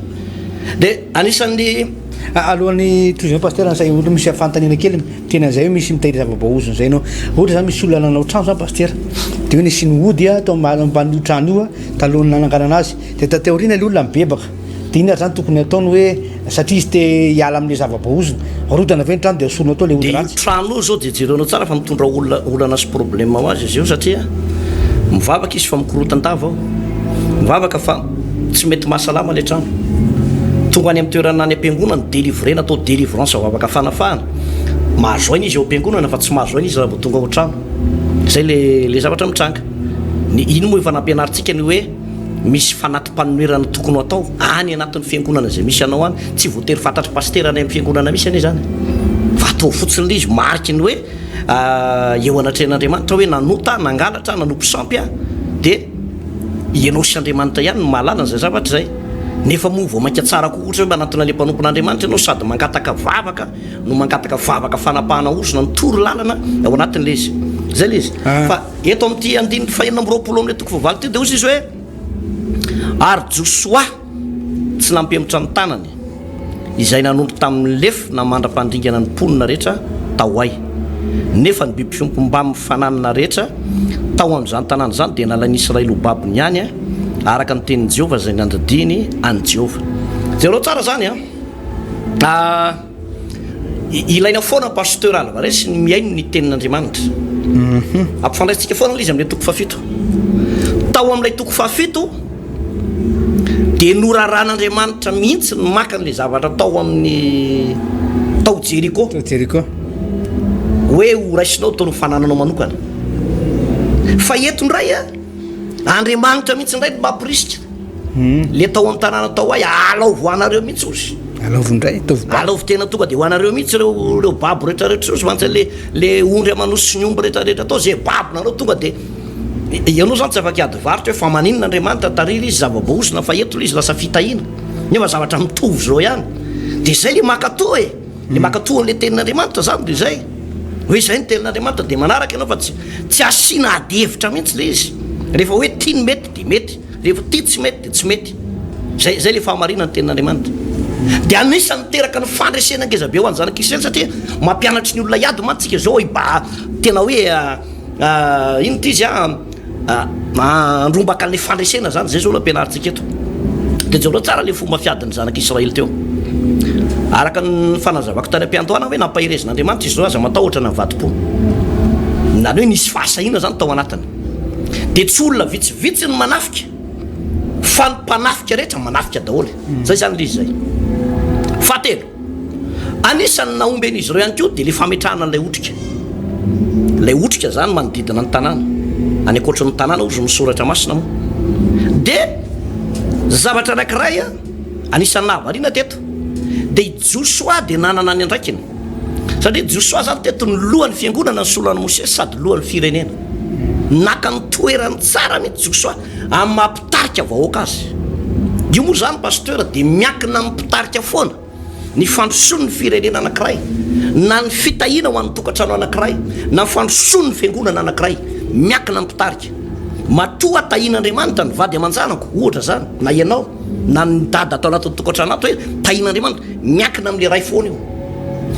dia anisan'ny alohan'ny toy zay paster zay olo misy afantanina kely tena zay hoe misy mitahiry zava-baoziny zay nao ohatra zany misy olona nanao trano zany paster dia hoe nisy ny ody a tao amban'io trano io a talohan'ny nanangarana azy dia tateorina le olona mibebaka dia iny ary zany tokony ataony hoe satria izy te hiala amin'le zava-baozina rotana ve ny trano dia asorona atao le ody dia ratsy trano io zao jejerenao tsara fa mitondra olana sy problème ho azy izy io satria mivavaka izy fa mikorotan-dava ao mivavaka fa tsy mety mahasalama le trano tonga any amin'ny toerana any am-piangonana délivrena atao délivrance ao afaka fanafahana mahazo aina izy eo am-piangonana fa tsy mahazo aina izy raha vao tonga ao trano zay le zavatra mitranga ny iny moa efa nampianarintsika ny hoe misy fanatim-panomerana tokony atao any anatin'ny fiangonana zay misy anao any tsy voatery fantatry paster any amin'ny fiangonana misy anie zany fa atao fotsiny le izy mariky ny hoe eo anatren'andriamanitra hoe nanota nangalatra nanompo sampy a dia ianao sy andriamanitra ihany no mahalala zay zavatra zay nefa moa vao mainka tsara ko ohatra hoe mba anatona le mpanompon'andriamanitra ianao sady mangataka vavaka no mangataka vavaka fanapahana osona nitory lalana ao anatin'le izy zay le izy fa eto amin'ity andiny fahenina am'roapolo amin'le toko favaly ty dia ozy izy hoe ary josoa tsy nampemitra ny tanany izay nanompo tamin'ny lefy na mandra-pandringana ny mponina rehetra tao ay nefa ny biby fiompo mba mifananana rehetra tao amin'izany tanàna zany dia nalain'ny Israely ho babony ihany a araka ny tenin'i Jehovah zay nandadiny any Jehovah zay reo tsara zany a ilaina foana pasteur Alvarez ny miaino ny tenin'andriamanitra ampifandraisitsika foana izy amin'ilay toko fafito tao amin'ilay toko fafito dia noraran'andriamanitra mihitsy ny maka n'le zavatra tao amin'ny tao Jeriko hoe ho raisinao tao ny fanananao manokana fa eto ndray a andriamanitra mihitsy ndray no mampirisika le tao amin'ny tanàna tao ay alaovo anareo mihitsy ozy alaovo tena tonga dia ho anareo mihitsy reo babo rehetrarehetra ozy mantsy le ondry amanosy sy ny omby rehetrarehetra tao zay babonareo tonga dia ianao zany tsy afaka ady varitra hoe fa maninona andriamanitra tarily izy zava-baozina fa eto le izy lasa fitahina nefa zavatra mitovy zao ihany dia zay le makatoa le makatoan'le tenin'andriamanitra zany dia zay hoe zay ny tenin'andriamanitra dia manaraka ianao fa tsy asiana ady hevitra mihitsy le izy rehefa hoe tia ny mety dia mety rehefa tia tsy mety dia tsy mety zay le fahamarina ny tenin'andriamanitra dia anisany teraka ny fandresena ngezabe ho any zanak'Israely satria mampianatry ny olona iady mantsika zao iba tena hoe ino ty izy andrombaka n'le fandresena zany zay zao lo ampianaritsika eto dia zao loa tsara le fomba fiadiny zanak'Israely teo araka ny fanazavako tany am-piantoana hoe nampahirezin'andriamanitra izy zao aza matahotra na mivadi-po nany hoe nisy fahasahina zany tao anatiny dia tsy olona vitsivitsy ny manafika fa ny mpanafika rehetra manafika daholo zay zany le izy zay fahatelo anisany naombeny izy reo ihany ko dia le fametrahana lay otrika zany manodidina ny tanàna any akoatra ny tanàna ozy misoratra masina moa dia zavatra anankiray a anisany nahavariana teto dia Josoa dia nanana any andraikiny satria Josoa zany teto ny lohan'ny fiangonana ny solon'ny Mosesy sady lohan'ny firenena naka ny toerany tsara mihitsy Josoa amin'ny mampitarika vahoaka azy io moa zany pasteur dia miankina amin'ny mpitarika foana ny fandrosoan'ny firenena anankiray na ny fitahina ho an'ny tokantrano anankiray na ny fandrosoan'ny fiangonana anankiray miankina amin'ny mpitarika matoa tahin'andriamanitra ny vady aman-janako ohatra zany na ianao na ny dada atao anatin'ny tokantrano ato hoe tahin'andriamanitra miankina amin'le ray foana io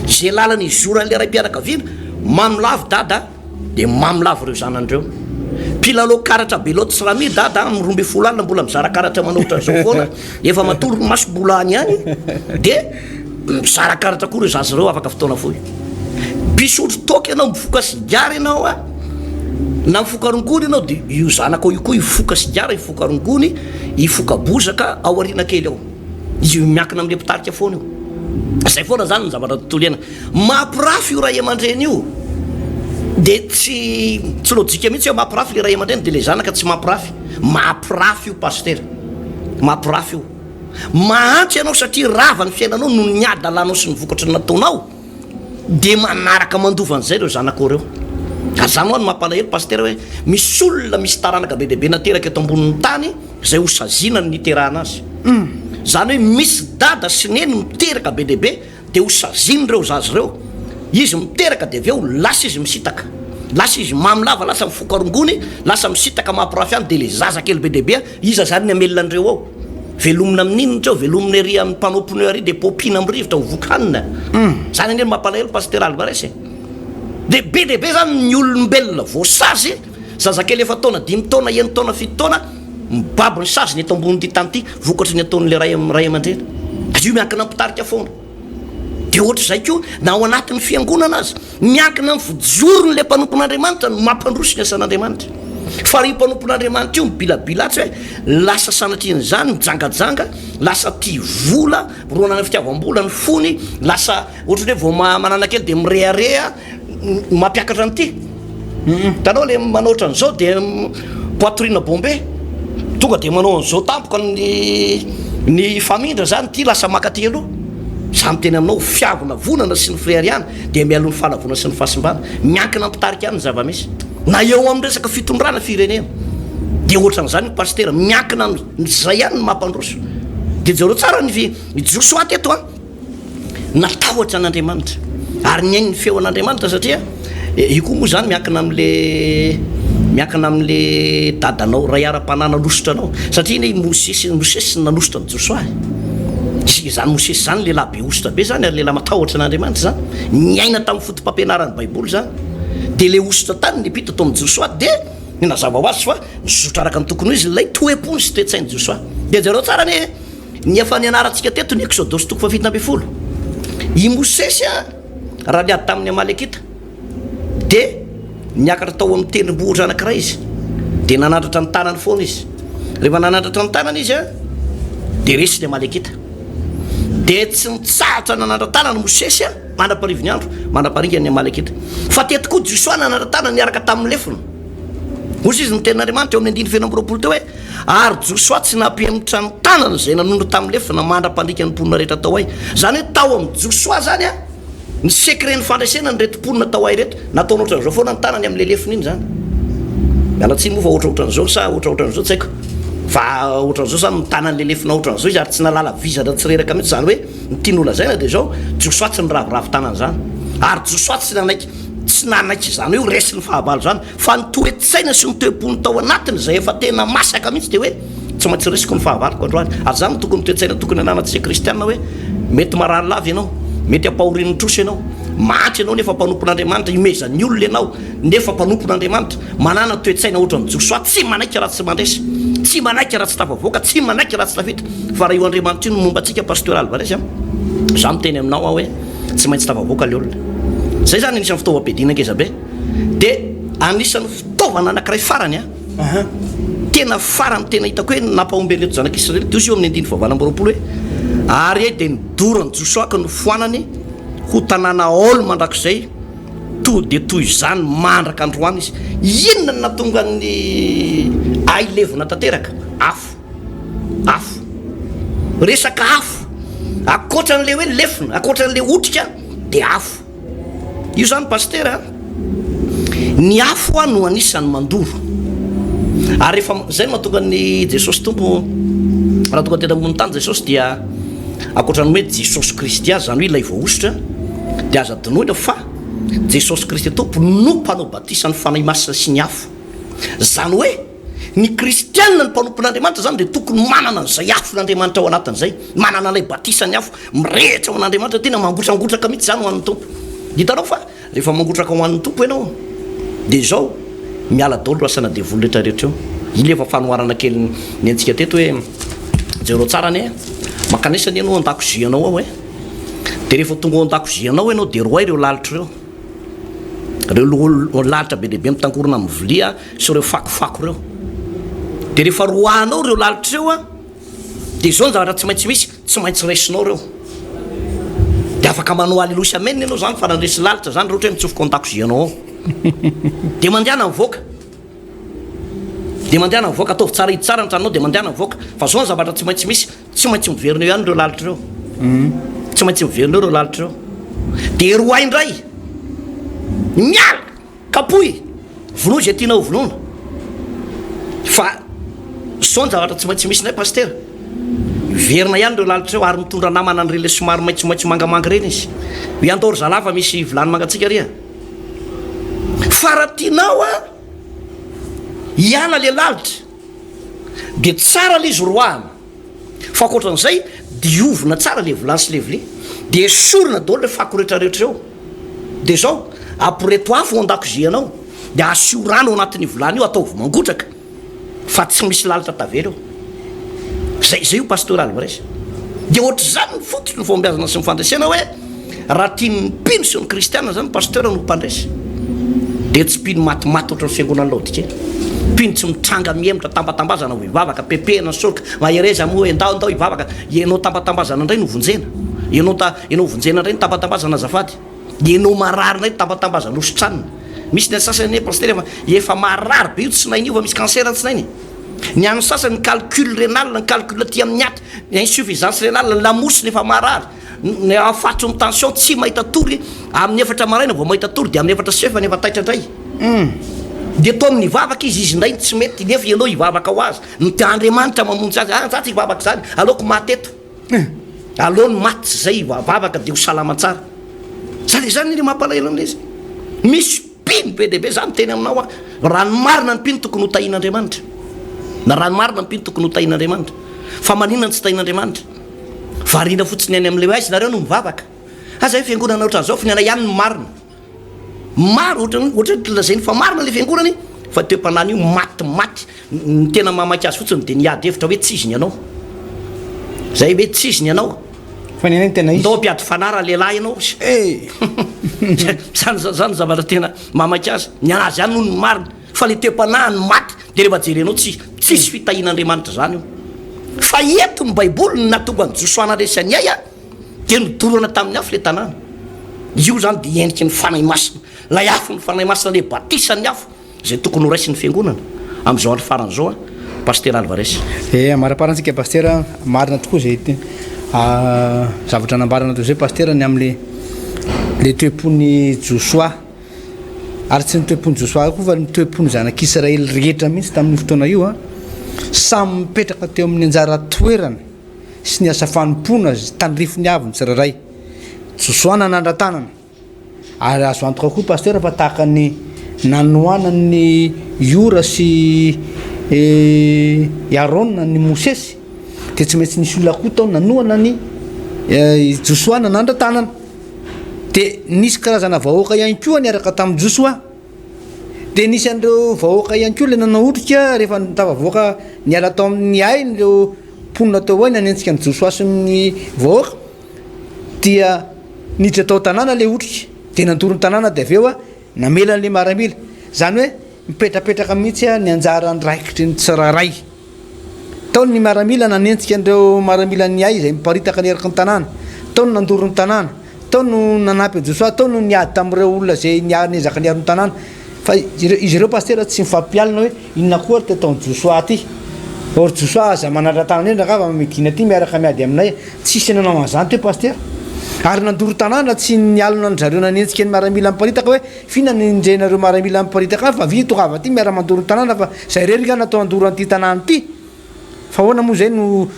zay lalany izoran'le ray mpianakaviana mamilavo dada dia mamilavo ireo zanandreo mpilalao karatra beloty sy rami dada amin'ny 12 alina mbola mizara karatra manohitra zao foana efa matoro maso-bola any any dia mizara karatra koa reo zazy ireo afaka fotoana foy mpisotro toka ianao mifoka sigara ianao a na mifoka rongony ianao dia io zanaka io koa ifoka sigara ifoka rongony ifoka bozaka ao ariana kely ao io miankina amin'le mpitarika foana io zay foana zany ny zavatra tontolo iana mampirafy io ray aman-dreny io dia tsy lojika mihitsy hoe mampirafy le ray aman-dreny dia le zanaka tsy mampirafy io paster mampirafy io mahantsy ianao satria rava ny fiainanao no ny adalanao sy ny vokatra nataonao dia manaraka mandovan'izay reo zanako reo azany ho any mampalahelo paster hoe misy olona misy taranaka be dehibe nateraka eto ambonin'ny tany zay ho sazinany niterahana azy zany hoe misy dada sy neny miteraka be dehibe dia ho saziny reo zazy reo izy miteraka dia avy eo lasa izy misitaka lasa izy mamylava lasa mifokarongony lasa misitaka mampirafy any de le zaza kely be deabe iza zany ny amelona andreo ao velomina amin'inony treo velomina ery amin'ny mpanompono ary de popina amirivotra hovokanina zany ane mampalahelo pasteur Alvarez de be deabe zany ny olombelona voasazy zazakely efa taona 5 taona 1 taona 7 taona mibaby ny sazy ny eto ambony ty tany ty vokatry ny ataon'le ray aman-dreny io miankina ampitarika foana de ohatra zay ko na ao anatin'ny fiangonana azy miankina amin'ny vijorony le mpanompon'Andriamanitra no mampandroso ny asan'Andriamanitra fa ry mpanompon'Andriamanitra io mibilabilatsy hoe lasa sanatriany zany mijangajanga lasa tia vola ronana fitiavam-bola ny fony lasa ohatrany hoe vao manana kely de mirearea mampiakatra an'ity tanao le manaotra an'izao de poitrine bombe tonga de manao an'izao tampoka ny famindra zany ty lasa makaty aloha samy teny aminao fiavona vonana sy ny frère ihany de mialon'ny fahalavona sy ny fahasimbana miankina ampitarika any ny zava-misy na eo amin'ny resaka fitondrana firenena de ohatran'izany pasteur miankina zay ihany ny mampandroso de jareo tsara ny Josoa teto natahotra an'Andriamanitra ary ny ainy ny feo an'Andriamanitra satria io koa moa zany miankina amin'le dadanao ray ara-panana nositra anao satria ny Mosesy nanositra ny Josoa zany Mosesy zany lehilahy be ositra be zany ary lehilahy matahotra an'Andriamanitra zany niaina tamin'ny fotom-pampianarany baiboly zany de le ositra tany nipita tao amin'ny Josoa de nazava ho azy fa nizotra araka ny tokony izy lay toe-pony sy toe-tsainy Josoa de zareo tsara ny efa nianarantsika teto ny Exodosy 7:20 i Mosesy raha niady tamin'ny Amalekita de niakatra tao amin'ny tenimbohitra anankiray izy de nanandratra ny tanany foana izy rehefa nanandratra ny tanany izy de resy ny Amalekita de tsy nitsahatra nanandra-tana ny Mosesy mandraparivony andro mandraparinga ny Amalekita fa teto koa Josoa nanandra-tana niaraka tamin'ny lefiny ozy izy ny tenin'Andriamanitra eo amin'ny 9:20 teo hoe ary Josoa tsy nampiemitra ny tanana zay nanondro tamin'ny lefina mandra-pandrika ny mponina rehetra tao ay zany hoe tao amin'ny Josoa zany ny secret ny fandraisena ny retim-ponina tao ay rehetra nataony ohatran'izao foana ny tanany amin'le lefiny iny zany mialatsiny moa fa ohatraohatran'izao sa ohatraohatran'izao tsy haiko fa ohatran'izao zany mitanany le lefina ohatran'izao izy ary tsy nalala vizana tsy reraka mihitsy zany hoe nitiany olazaina de zao Josoa tsy niravoravo tanany zany ary Josoa tsy nanaiky zany hoe resy ny fahavalo zany fa ny toe-tsaina sy ny toe-pony tao anatiny zay efa tena masaka mihitsy de hoe tsy maintsy resiko ny fahavaloko androany ary zany tokony toe-tsaina tokony ananatsika kristianina hoe mety marary lavy ianao mety ampahorin'ny troso ianao matry ianao nefa mpanompon'Andriamanitra imezan'ny olona ianao nefa mpanompon'Andriamanitra manana toe-tsaina ohatran'ny Josoa tsy manaiky raha tsy mandresy tsy manaiky raha tsy tafavoaka tsy manaiky raha tsy tafita fa raha io Andriamanitra io no momba antsika pasteur Alvarez za miteny aminao hoe tsy maintsy tafavoaka le olona zay zany anisan'ny fitaovam-piadiana ngeza be de anisan'ny fitaovana anankiray farany tena farany tena hitako hoe nampahomben'reto zanak'Israely de io amin'ny 9:20 hoe ary de nidorany Josoa ka nofoanany ho tanàna ôlo mandrakizay de toy zany mandraka androany izy inona ny natonga ny ailevona tanteraka afo resaka afo akoatran'le hoe lefina akoatran'le otrika de afo io zany pasteur ny afo no anisan'ny mandoro ary rehefa zay mahatonga ny Jesosy tompo raha tonga tena ambony tany Jesosy dia akoatran'ny hoe Jesosy Kristy azy zany hoe ilay voaositra de aza dinoina fa Jesosy Kristy tompo no mpanao batisa ny fanahy masina sy ny afo zany hoe ny kristianina ny mpanompon'Andriamanitra zany de tokony manana an'izay afo n'Andriamanitra ao anatin'izay manana ilay batisa ny afo mirehitra ao an'Andriamanitra tena mangotragotraka mihitsy zany ho an'ny tompo hitanao fa rehefa mangotraka ho an'ny tompo ianao de zao miala daolo asana devoly rehetrarehetra eo iny efa fanoharana kely ny antsika teto hoe jereo tsara ny makanesany ianao an-dakozianao ao de rehefa tonga ao an-dakozianao ianao de roay ireo lalitra reo lalitra be dehibe mitangorona amin'ny vilia sy reo fakofako reo de rehefa roanao reo lalitra reo de zao ny zavatra tsy maintsy misy tsy maintsy raisinao reo de afaka manao aleloa sy amen ianao zany fa nandresy lalitra zany rehetra hoe mitsofoka ao an-dakozianao ao de mandehana mivoaka ataovy tsara hidi tsara ny tranonao de mandehana mivoaka fa zao ny zavatra tsy maintsy misy tsy maintsy miverinao ihany reo lalitra reo tsy maintsy miverinao reo lalitra reo de roa indray miala kapoy vonoa zay tianao vonoana fa zao ny zavatra tsy maintsy misy nay pasteur verina ihany reo lalitra reo ary mitondra namana ny rele somary maitsomaitso mangamanga reny izy iantory zalafa misy vilany mangatsika ria faratianao a iala le lalitra de tsara le izy roahana fa akoatran'izay diovina tsara le vilany sy le vili de esorina daholo le fako rehetrarehetra eo de zao aporeto afo an-dakozy anao de asio rano ao anatin'ny vilany io ataovy mangotraka fa tsy misy lalitra tavela eo zay io pasteur Alvarez de ohatry zany fototra ny fombiazana sy mifandraisana hoe raha tiany mpino sy ny kristiana zany pasteur no mpandraisa de tsy mpino matimaty ohatry ny fiangonana laodika mpino tsy mitranga miemotra tambatambazana ho ivavaka pepehana soroka mahereza moa endao ivavaka ianao tambatambazana indray no vonjena ianao vonjena indray ny tambatambazana azafady ianao marary indray tambatambazana osotranina misy ny sasany pasteur efa marary be io tsy nainy io fa misy cancer tsy nainy ny ano sasany ny calcul rénal ny calcul aty amin'ny aty ny insuffisance rénal ny lamosiny efa marary ny afatro ny tension tsy mahita tory amin'ny efatra maraina vao mahita tory de amin'ny efatra sefa ny efa taitra indray de to amin'ny ivavaka izy indray tsy mety nefa ianao ivavaka ho azy ny Andriamanitra mamonjy azy zatsy ivavaka zany aleoko maty eto aleony maty zay vavaka de ho salama tsara zany le mampalahelo an'izy misy pino be dehibe zany teny aminao a ranomarina ny pino tokony ho tahin'Andriamanitra na ranomarina ny pino tokony ho tahin'Andriamanitra fa maninona tsy tahin'Andriamanitra variana fotsiny any am'le aizy nareo no mivavaka aza hoe fiangonana ohatran'izao fa ny ana ihany no marina maro ohatry lazainy fa marina le fiangonany fa toe-panany io maty ny tena mamaky azy fotsiny de niady hevitra hoe tsiziny ianao zay hoe tsiziny ianao fa ny tena izy ndao mpiady fanara lehilahy ianao zany zavatra tena mamaky azy ny anazy ihany no ny marina fa le toe-panahy ny maty de rehefa jerenao tsisy fitahin'Andriamanitra zany io fa eto ny baiboly ny natonga ny Josoana resy any ay a de nodorana tamin'ny afo le tanàna io zany de endriky ny fanahy masina lay afo ny fanahy masina le batisany afo zay tokony ho raisy ny fiangonana am'izao andro faran'izao a pasteur Alvarez maraparantsika pasteur marina tokoa zay zavatra nambarana to zay pasteur ny am'le toe-pony Josoa ary tsy ny toe-pony Josoa koa fa ny toe-pony zanak'Israely rehetra mihitsy tamin'ny fotoana io a samy mipetraka teo amin'ny anjara toerana sy ny asa fanompona tandrifony avy ny tsirairay Josoa nanandra-tanana ary azo antoka koa pasteur fa tahaka ny nanoanany Iora sy Aron ny Mosesy de tsy maintsy nisy olona koa tao nanoana ny Josoa nanandra-tanana de nisy karazana vahoaka ihany koa niaraka tamin'ny Josoa de nisy andreo vahoaka ihany koa le nanao otrika rehefa tavavoaka niala tao amin'ny ainy reo mponina tao hoe nanentsika ny Josoa sy ny vahoaka dia niditra tao tanàna le otrika de nandorony tanàna de aveo a namelan'le maramila zany hoe mipetrapetraka mihitsy a ny anjarany raikitry ny tsirairay tao ny maramila nanentsika andreo maramila ny ay zay miparitaka neraky ny tanàna tao no nandorony tanàna tao no nanampy Josoa tao no niady tamin'ireo olona zay niezaka niaro ny tanàna fa izy ireo pasteur tsy mifampialina hoe inona koa ary tataon'ny Josoa ty or Josoa aza manandra-tanana endraka ava medina ty miaraka miady aminay tsisy nanao an'izany toe pasteur ary nandoro tanàna tsy nialona ny zareo nanentsika ny maramila miparitaka hoe fina ninjenareo maramila miparitaka fa vi tonga ava ty miara mandoro ny tanàna fa zay rerika natao andoro an'ity tanàna ty fa hoana moa zay no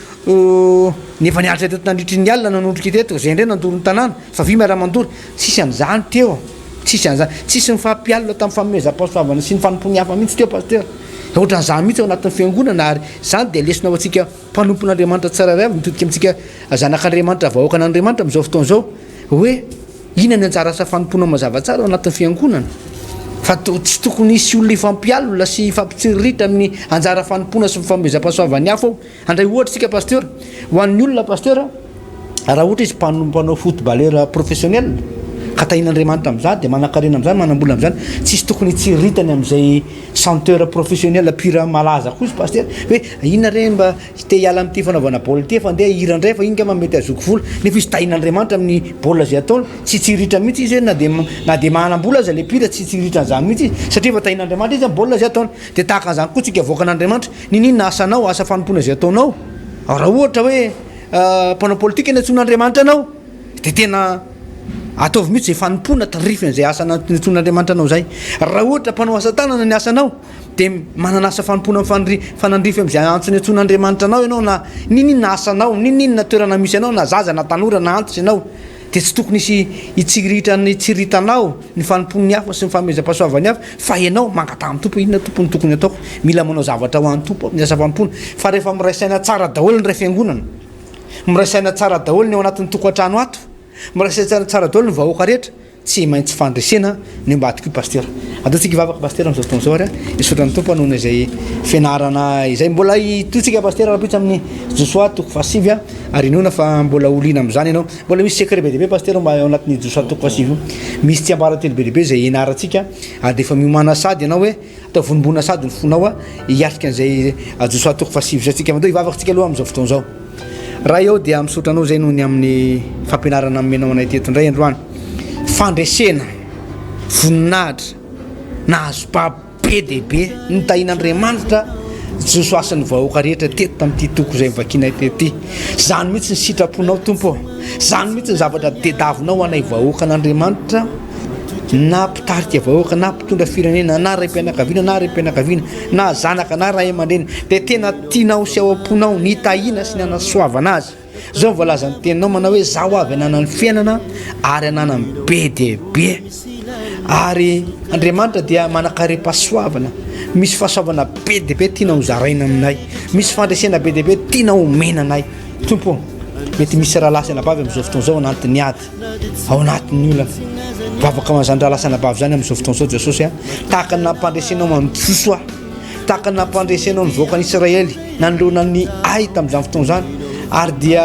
nefa nialitra teto nandritry ny alina nanondriky teto zay ndray nandoro ny tanàna fa vi miara mandoro tsisy an'izany teo tsisy an'izany tsisy mifampialina tamin'ny famomezam-pahasoavana sy ny fanompony hafa mihitsy teo pasteur ohatran'izany mihitsy ao anatin'ny fiangonana ary zany de lesona ho antsika mpanompon'Andriamanitra tsirairay avy mitodika amintsika zanak'Andriamanitra vahoaka an'Andriamanitra am'izao fotoana zao hoe ina ny anjara asa fanompona mazava tsara ao anatin'ny fiangonana fa tsy tokony hisy olona ifampialina sy ifampitsiriritra amin'ny anjara fanompona sy fifamezam-pahasoavany hafa ao andray ohatra tsika pasteur ho an'ny olona pasteur raha ohatra izy mpanao footballeur professionnel ka tahin'Andriamanitra am'izany de manan-karena am'izany manam-bola am'izany tsisy tokony tsiritany am'izay chanteur professionnel pure malaza koa izy pasteur hoe inona re mba te hiala am'ty fanaovana baolina ty fa andeha hira indray fa iny ka mety azoko vola nefa izy tahin'Andriamanitra amin'ny baolina zay ataony tsy tsiritra mihitsy izy na de manam-bola aza le pire tsy tsiritra an'izany mihitsy izy satria fa tahin'Andriamanitra izy amin'ny baolina zay ataony de tahaka an'izany koa tsika voaka an'Andriamanitra ninona asanao asa fanompona zay ataonao raha ohatra hoe mpanao politika ny antsoin'Andriamanitra anao de tena ataovy mihitsy zay fanompona tarifiny zay asa nantsoin'Andriamanitra anao zay raha ohatra mpanao asa tanana ny asanao de manana asa fanompona fanandrify am'izay antsony antsoin'Andriamanitra anao ianao na ninina asanao ninina toerana misy anao na zaza na tanora na antitra ianao dia tsy tokony isy itsiritra ny tsiritanao ny fanompon'ny hafa sy ny famezam-pahasoavany hafa fa ianao mangatamy tompo inona tompony tokony ataoko mila manao zavatra ho an'ny tompo miasa fampony fa rehefa miraisaina tsara daholo ny ray fiangonana miraisaina tsara daholo ny ao anatin'ny tokantrano ato miraisaina tsara daholo ny vahoaka rehetra tsy maintsy fandresena ny ambadiko pastera ataontsika ivavaka pastera am'izao fotoana zao ary isotran'ny tompo anohona izay fianarana izay mbola itotsika pastera rapitsy amin'ny josoa toko fasivy a ary inoana fa mbola olina am'izany ianao mbola misy secret be dehibe pastera mba ao anatin'ny josoa toko fasivy io misy tsy ambaratelo be dehibe zay ianarantsika de efa miomana sady ianao hoe atao vonombona sady ny fonao a hiatrika an'izay josoa toko fasivy zay tsika mandao ivavakatsika aloha am'izao fotoana zao raha eo dia misotranao zay noho ny amin'ny fampianarana amenao anay teto indray androany fandresena voninahitra nahazo be dehibe nitahin'Andriamanitra josoasan'ny vahoaka rehetra teto tamin'ity toko izay mivakinay tety zany mihitsy ny sitraponao tompo zany mihitsy ny zavatra dedavinao anay vahoaka an'Andriamanitra na mpitarika vahoaka na mpitondra firenena na ray mpianakaviana na ray mpianakaviana na zanaka na ray aman-dreny dia tena tianao sy ao am-ponao nitahina sy ny anasoavana azy zao voalaza ny teninao manao hoe zaho avy ananany fiainana ary ananany be dehibe ary Andriamanitra dia manakare-pahasoavana misy fahasoavana be dehibe tianao zaraina aminay misy fandresena be dehibe tianao omena anay tompo mety misy raha lasana bavy am'izao fotoana zao anatin'ny ady ao anatin'ny olana vavaka mazany raha lasana bavy zany am'izao fotoana zao Jesosy a tahaka ny nampandresenao manjoso tahaka ny nampandresenao ny vahoaka an'Israely nanoloana ny ay tamin'izany fotoana zany ary dia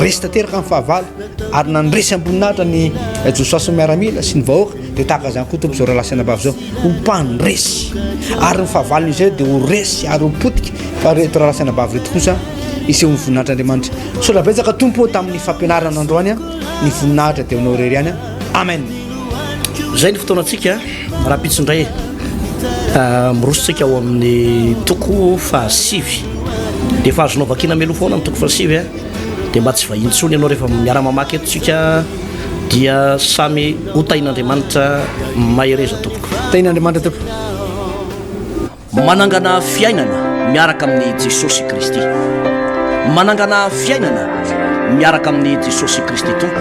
resy tanteraka amin'ny fahavalo ary nandresy amboninahitra ny Jesosy miaramila sy ny vahoaka dia tahaka zany koa tompo zao raha lasana bavy zao hompandresy ary ny fahavalony izay dia ho resy ary hopotika fa reto raha lasana bavy reto kosa iseho ny voninahitran'Andriamanitra sola betsaka tompo tamin'ny fampianarana androany a ny voninahitra dia honao rery any a amen zay ny fotoanantsika raha pitsindray mirosotsika ao amin'ny toko fahasivy dia efa azonao vakina meloha foana amin'ny toko fahasivy a dia mba tsy vahintsony ianao rehefa miara-mamaky etotsika dia samy hotain'Andriamanitra mahereza tompoko tain'Andriamanitra tompo manangana fiainana miaraka amin'ny Jesosy Kristy manangana fiainana miaraka amin'ny Jesosy Kristy tompo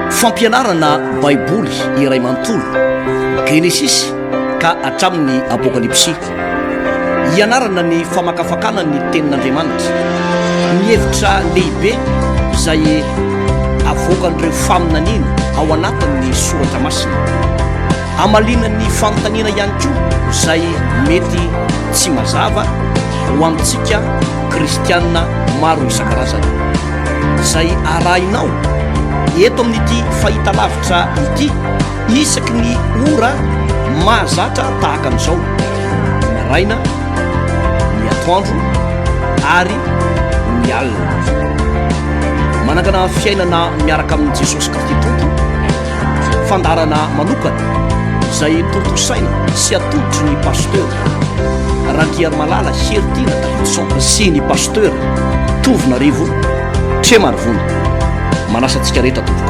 fampianarana baiboly iray manontolo Genesis ka hatramin'ny apokalypsy ianarana ny famakafakana ny tenin'Andriamanitra ny hevitra lehibe izay avoakan'ireo faminaniana ao anatin'ny soratra masina amalina ny fanontaniana ihany koa izay mety tsy mazava ho amintsika kristianina maro isan-karazany izay arahinao eto amin'ity fahita lavitra ity isaky ny ora mahazatra tahaka an'izao maraina ny atoandro ary ny alina manangana fiainana miaraka amin'ny Jesosy Kristy tompo fandarana manokana izay tontosaina sy atolotry ny pasteur Rankiary Malala Heritiana Davidson sy ny pasteur Tovinarivo Tremarivony manasantsika rehetra tompo